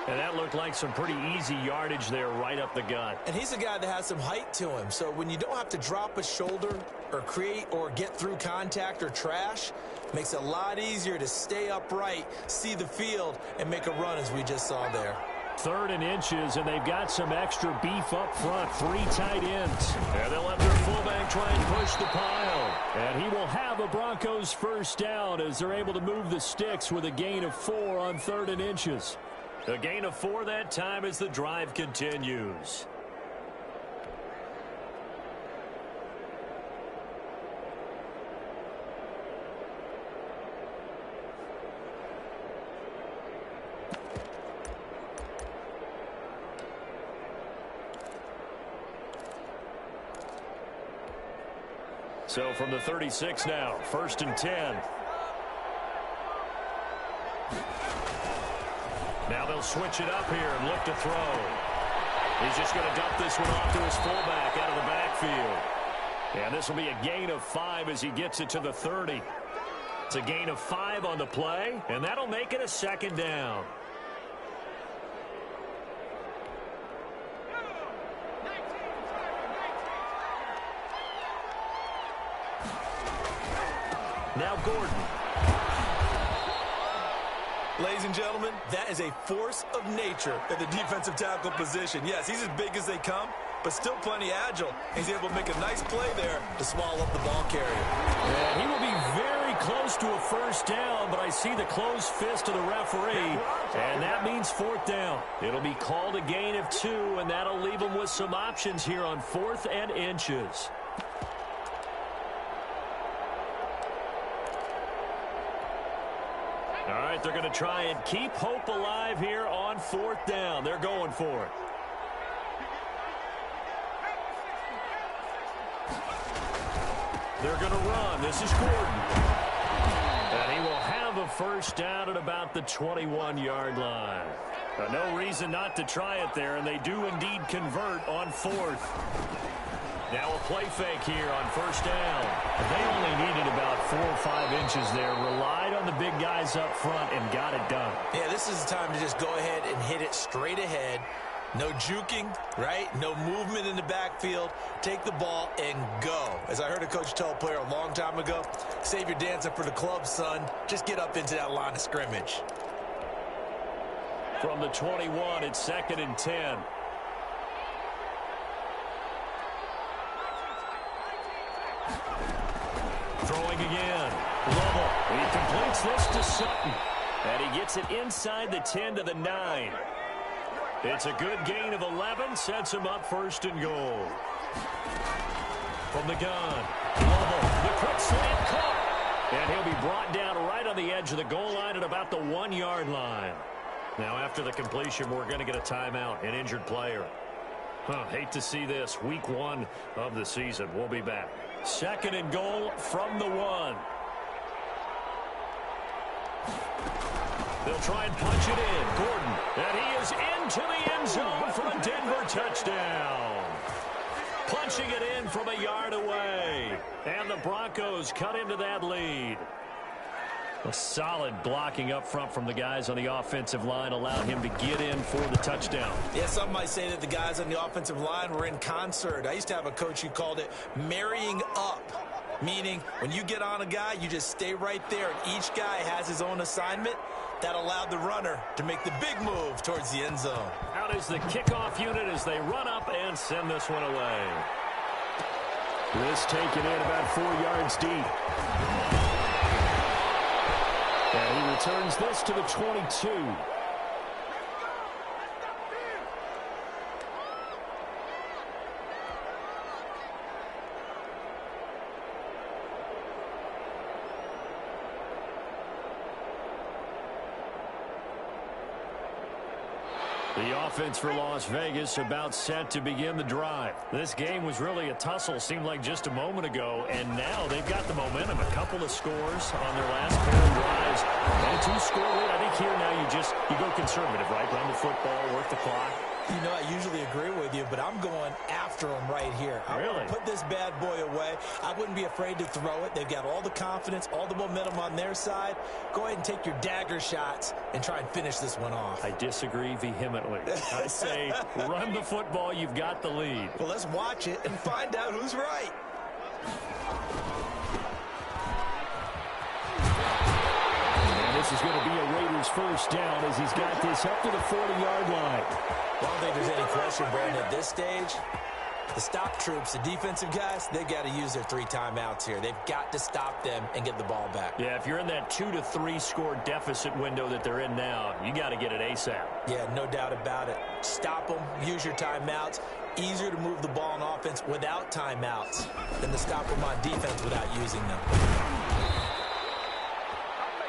And that looked like some pretty easy yardage there right up the gut. And he's a guy that has some height to him. So when you don't have to drop a shoulder or create or get through contact or trash, makes it a lot easier to stay upright, see the field, and make a run as we just saw there. 3rd and inches, and they've got some extra beef up front. 3 tight ends. And they'll let their fullback try and push the pile. And he will have a Broncos first down as they're able to move the sticks with a gain of 4 on 3rd and inches. A gain of 4 that time as the drive continues. So from the 36 now, 1st and 10. Now they'll switch it up here and look to throw. He's just going to dump this one off to his fullback out of the backfield. And this will be a gain of 5 as he gets it to the 30. It's a gain of 5 on the play, and that'll make it a second down. Now Gordon. Ladies and gentlemen, that is a force of nature at the defensive tackle position. Yes, he's as big as they come, but still plenty agile. He's able to make a nice play there to swallow up the ball carrier. And he will be very close to a first down, but I see the closed fist of the referee, and that means 4th down. It'll be called a gain of 2, and that'll leave him with some options here on 4th and inches. All right, they're going to try and keep hope alive here on 4th down. They're going for it. They're going to run. This is Gordon. And he will have a first down at about the 21-yard line. No reason not to try it there, and they do indeed convert on 4th. Now a play fake here on first down. They only needed about 4 or 5 inches there. Relied on the big guys up front and got it done. Yeah, this is the time to just go ahead and hit it straight ahead. No juking, right? No movement in the backfield. Take the ball and go. As I heard a coach tell a player a long time ago, save your dancing for the club, son. Just get up into that line of scrimmage. From the 21, it's 2nd and 10. Throwing again. Lovell. He completes this to Sutton. And he gets it inside the 10 to the 9. It's a good gain of 11. Sets him up 1st and goal. From the gun. Lovell. The quick slant caught. And he'll be brought down right on the edge of the goal line at about the 1-yard line. Now after the completion, we're going to get a timeout. An injured player. Hate to see this. Week 1 of the season. We'll be back. 2nd and goal from the 1. They'll try and punch it in. Gordon. And he is into the end zone for a Denver touchdown. Punching it in from a yard away. And the Broncos cut into that lead. A solid blocking up front from the guys on the offensive line allowed him to get in for the touchdown. Yeah, some might say that the guys on the offensive line were in concert. I used to have a coach who called it marrying up, meaning when you get on a guy, you just stay right there, and each guy has his own assignment. That allowed the runner to make the big move towards the end zone. Out is the kickoff unit as they run up and send this one away. This taken in about 4 yards deep. And he returns this to the 22. The offense for Las Vegas about set to begin the drive. This game was really a tussle, seemed like just a moment ago, and now they've got the momentum. A couple of scores on their last pair of drives. And a two-score lead. I think here now you go conservative, right? Run the football, work the clock. You know, I usually agree with you, but I'm going after them right here. I want to put this bad boy away. I wouldn't be afraid to throw it. They've got all the confidence, all the momentum on their side. Go ahead and take your dagger shots and try and finish this one off. I disagree vehemently. I say run the football. You've got the lead. Well, let's watch it and find out who's right. This is going to be a Raiders first down as he's got this up to the 40-yard line. I don't think there's any question, Brandon, at this stage. The stop troops, the defensive guys, they've got to use their 3 timeouts here. They've got to stop them and get the ball back. Yeah, if you're in that 2 to 3 score deficit window that they're in now, you got to get it ASAP. Yeah, no doubt about it. Stop them, use your timeouts. Easier to move the ball on offense without timeouts than to stop them on defense without using them.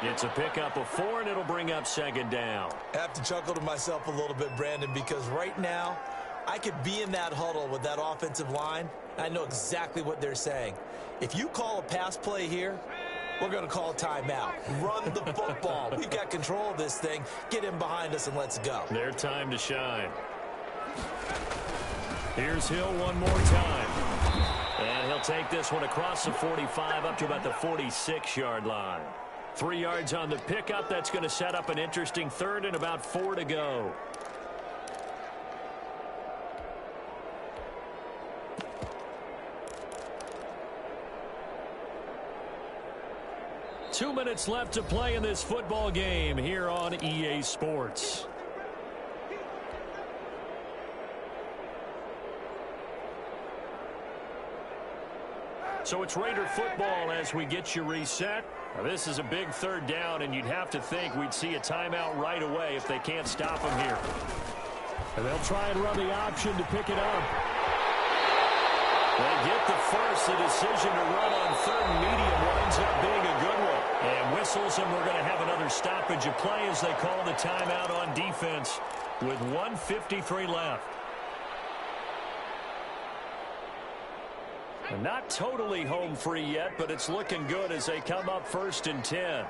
It's a pickup of 4, and it'll bring up second down. I have to chuckle to myself a little bit, Brandon, because right now I could be in that huddle with that offensive line. I know exactly what they're saying. If you call a pass play here, we're going to call a timeout. Run the football. We've got control of this thing. Get in behind us and let's go. Their time to shine. Here's Hill one more time. And he'll take this one across the 45 up to about the 46-yard line. 3 yards on the pickup. That's going to set up an interesting third and about 4 to go. Two minutes left to play in this football game here on EA Sports. So it's Raider football as we get you reset. Now this is a big third down, and you'd have to think we'd see a timeout right away if they can't stop them here. And they'll try and run the option to pick it up. They get the first. The decision to run on third and medium winds up being a good one. And whistles, and we're going to have another stoppage of play as they call the timeout on defense with 1:53 left. And not totally home free yet, but it's looking good as they come up 1st and 10.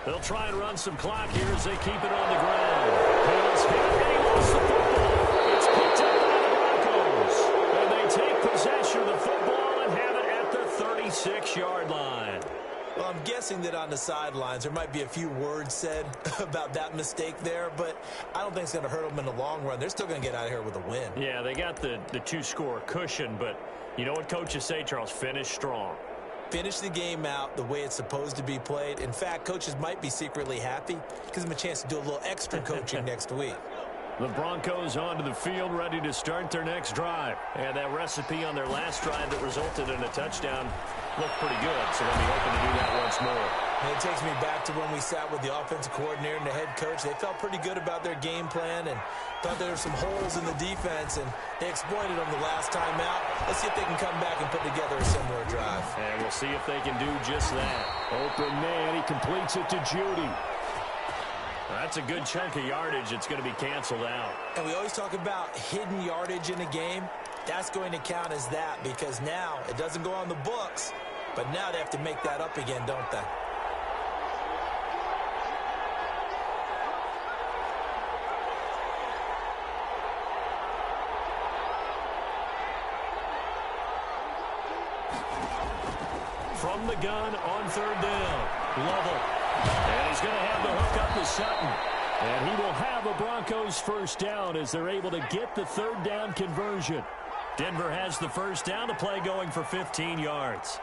They'll try and run some clock here as they keep it on the ground. Hill's hit, and he lost the football. It's picked up by the Broncos. And they take possession of the football and have it at the 36-yard line. Well, I'm guessing that on the sidelines there might be a few words said about that mistake there, but I don't think it's going to hurt them in the long run. They're still going to get out of here with a win. Yeah, they got the 2-score cushion, but you know what coaches say, Charles? Finish strong. Finish the game out the way it's supposed to be played. In fact, coaches might be secretly happy. Gives them a chance to do a little extra coaching next week. The Broncos onto the field, ready to start their next drive. And that recipe on their last drive that resulted in a touchdown looked pretty good, so they'll be hoping to do that once more. And it takes me back to when we sat with the offensive coordinator and the head coach. They felt pretty good about their game plan and thought there were some holes in the defense, and they exploited them the last time out. Let's see if they can come back and put together a similar drive. And we'll see if they can do just that. Open man, he completes it to Judy. That's a good chunk of yardage. It's going to be canceled out. And we always talk about hidden yardage in a game. That's going to count as that because now it doesn't go on the books, but now they have to make that up again, don't they? From the gun on third down, Lovell. And he's going to have the hook up to Sutton. And he will have a Broncos first down as they're able to get the third down conversion. Denver has the first down to play going for 15 yards.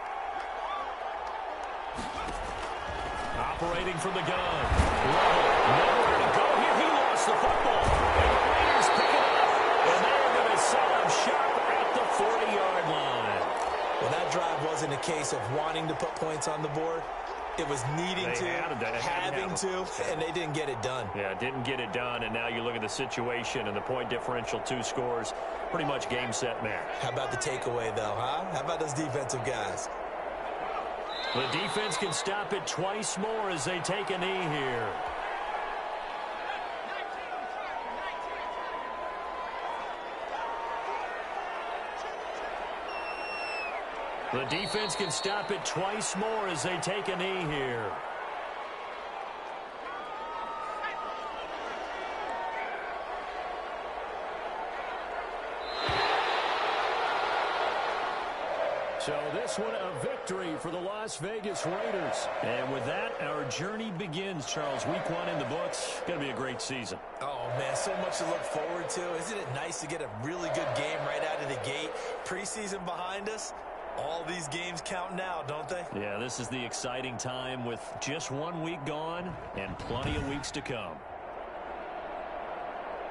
Operating from the gun. Lovell, nowhere to go here. He lost the football. And the Raiders pick it up. And they're going to set up shop at the 40-yard line. Well, that drive wasn't a case of wanting to put points on the board. It was needing to, having to, and they didn't get it done. Yeah, didn't get it done, and now you look at the situation and the point differential, 2 scores, pretty much game, set, match. How about the takeaway, though, huh? How about those defensive guys? The defense can stop it twice more as they take a knee here. The defense can stop it twice more as they take a knee here. So this one a victory for the Las Vegas Raiders. And with that, our journey begins, Charles. Week 1 in the books. Going to be a great season. Oh, man, so much to look forward to. Isn't it nice to get a really good game right out of the gate? Preseason behind us. All these games count now, don't they? Yeah, this is the exciting time with just 1 week gone and plenty of weeks to come.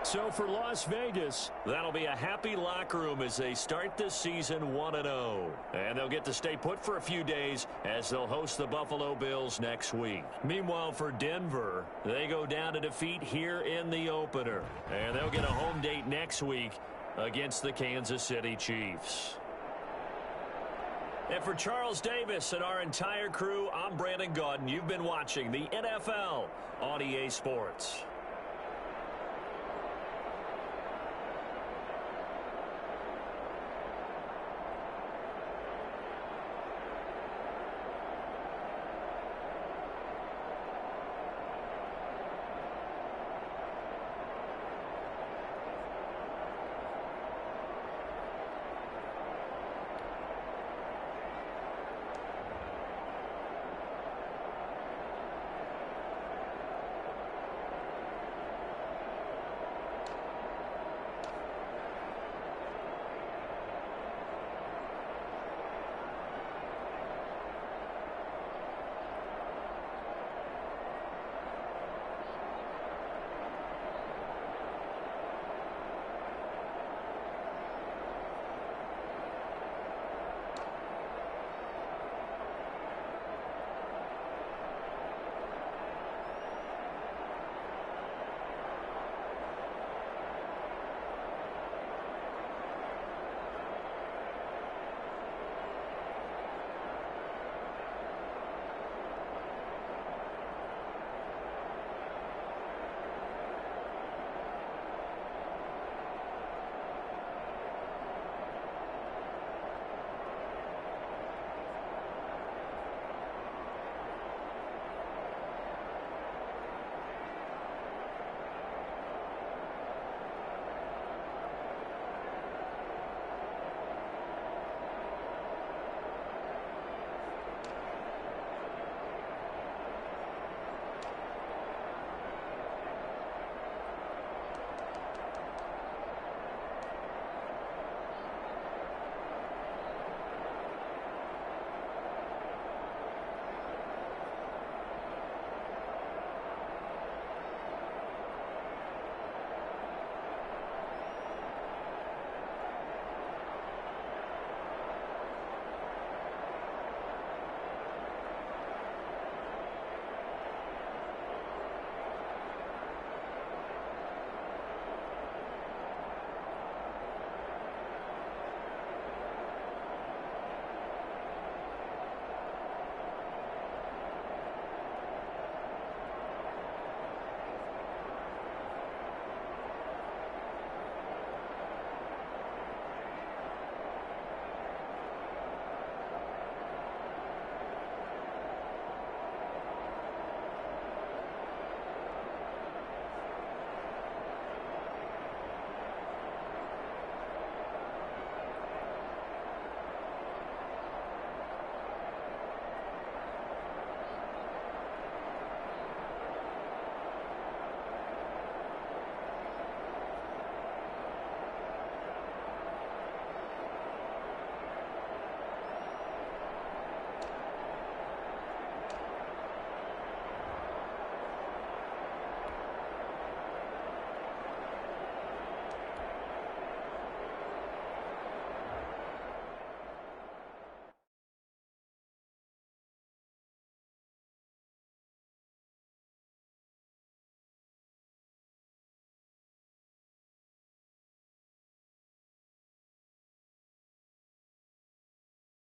So for Las Vegas, that'll be a happy locker room as they start this season 1-0. And they'll get to stay put for a few days as they'll host the Buffalo Bills next week. Meanwhile, for Denver, they go down to defeat here in the opener. And they'll get a home date next week against the Kansas City Chiefs. And for Charles Davis and our entire crew, I'm Brandon Gaudin. You've been watching the NFL on EA Sports.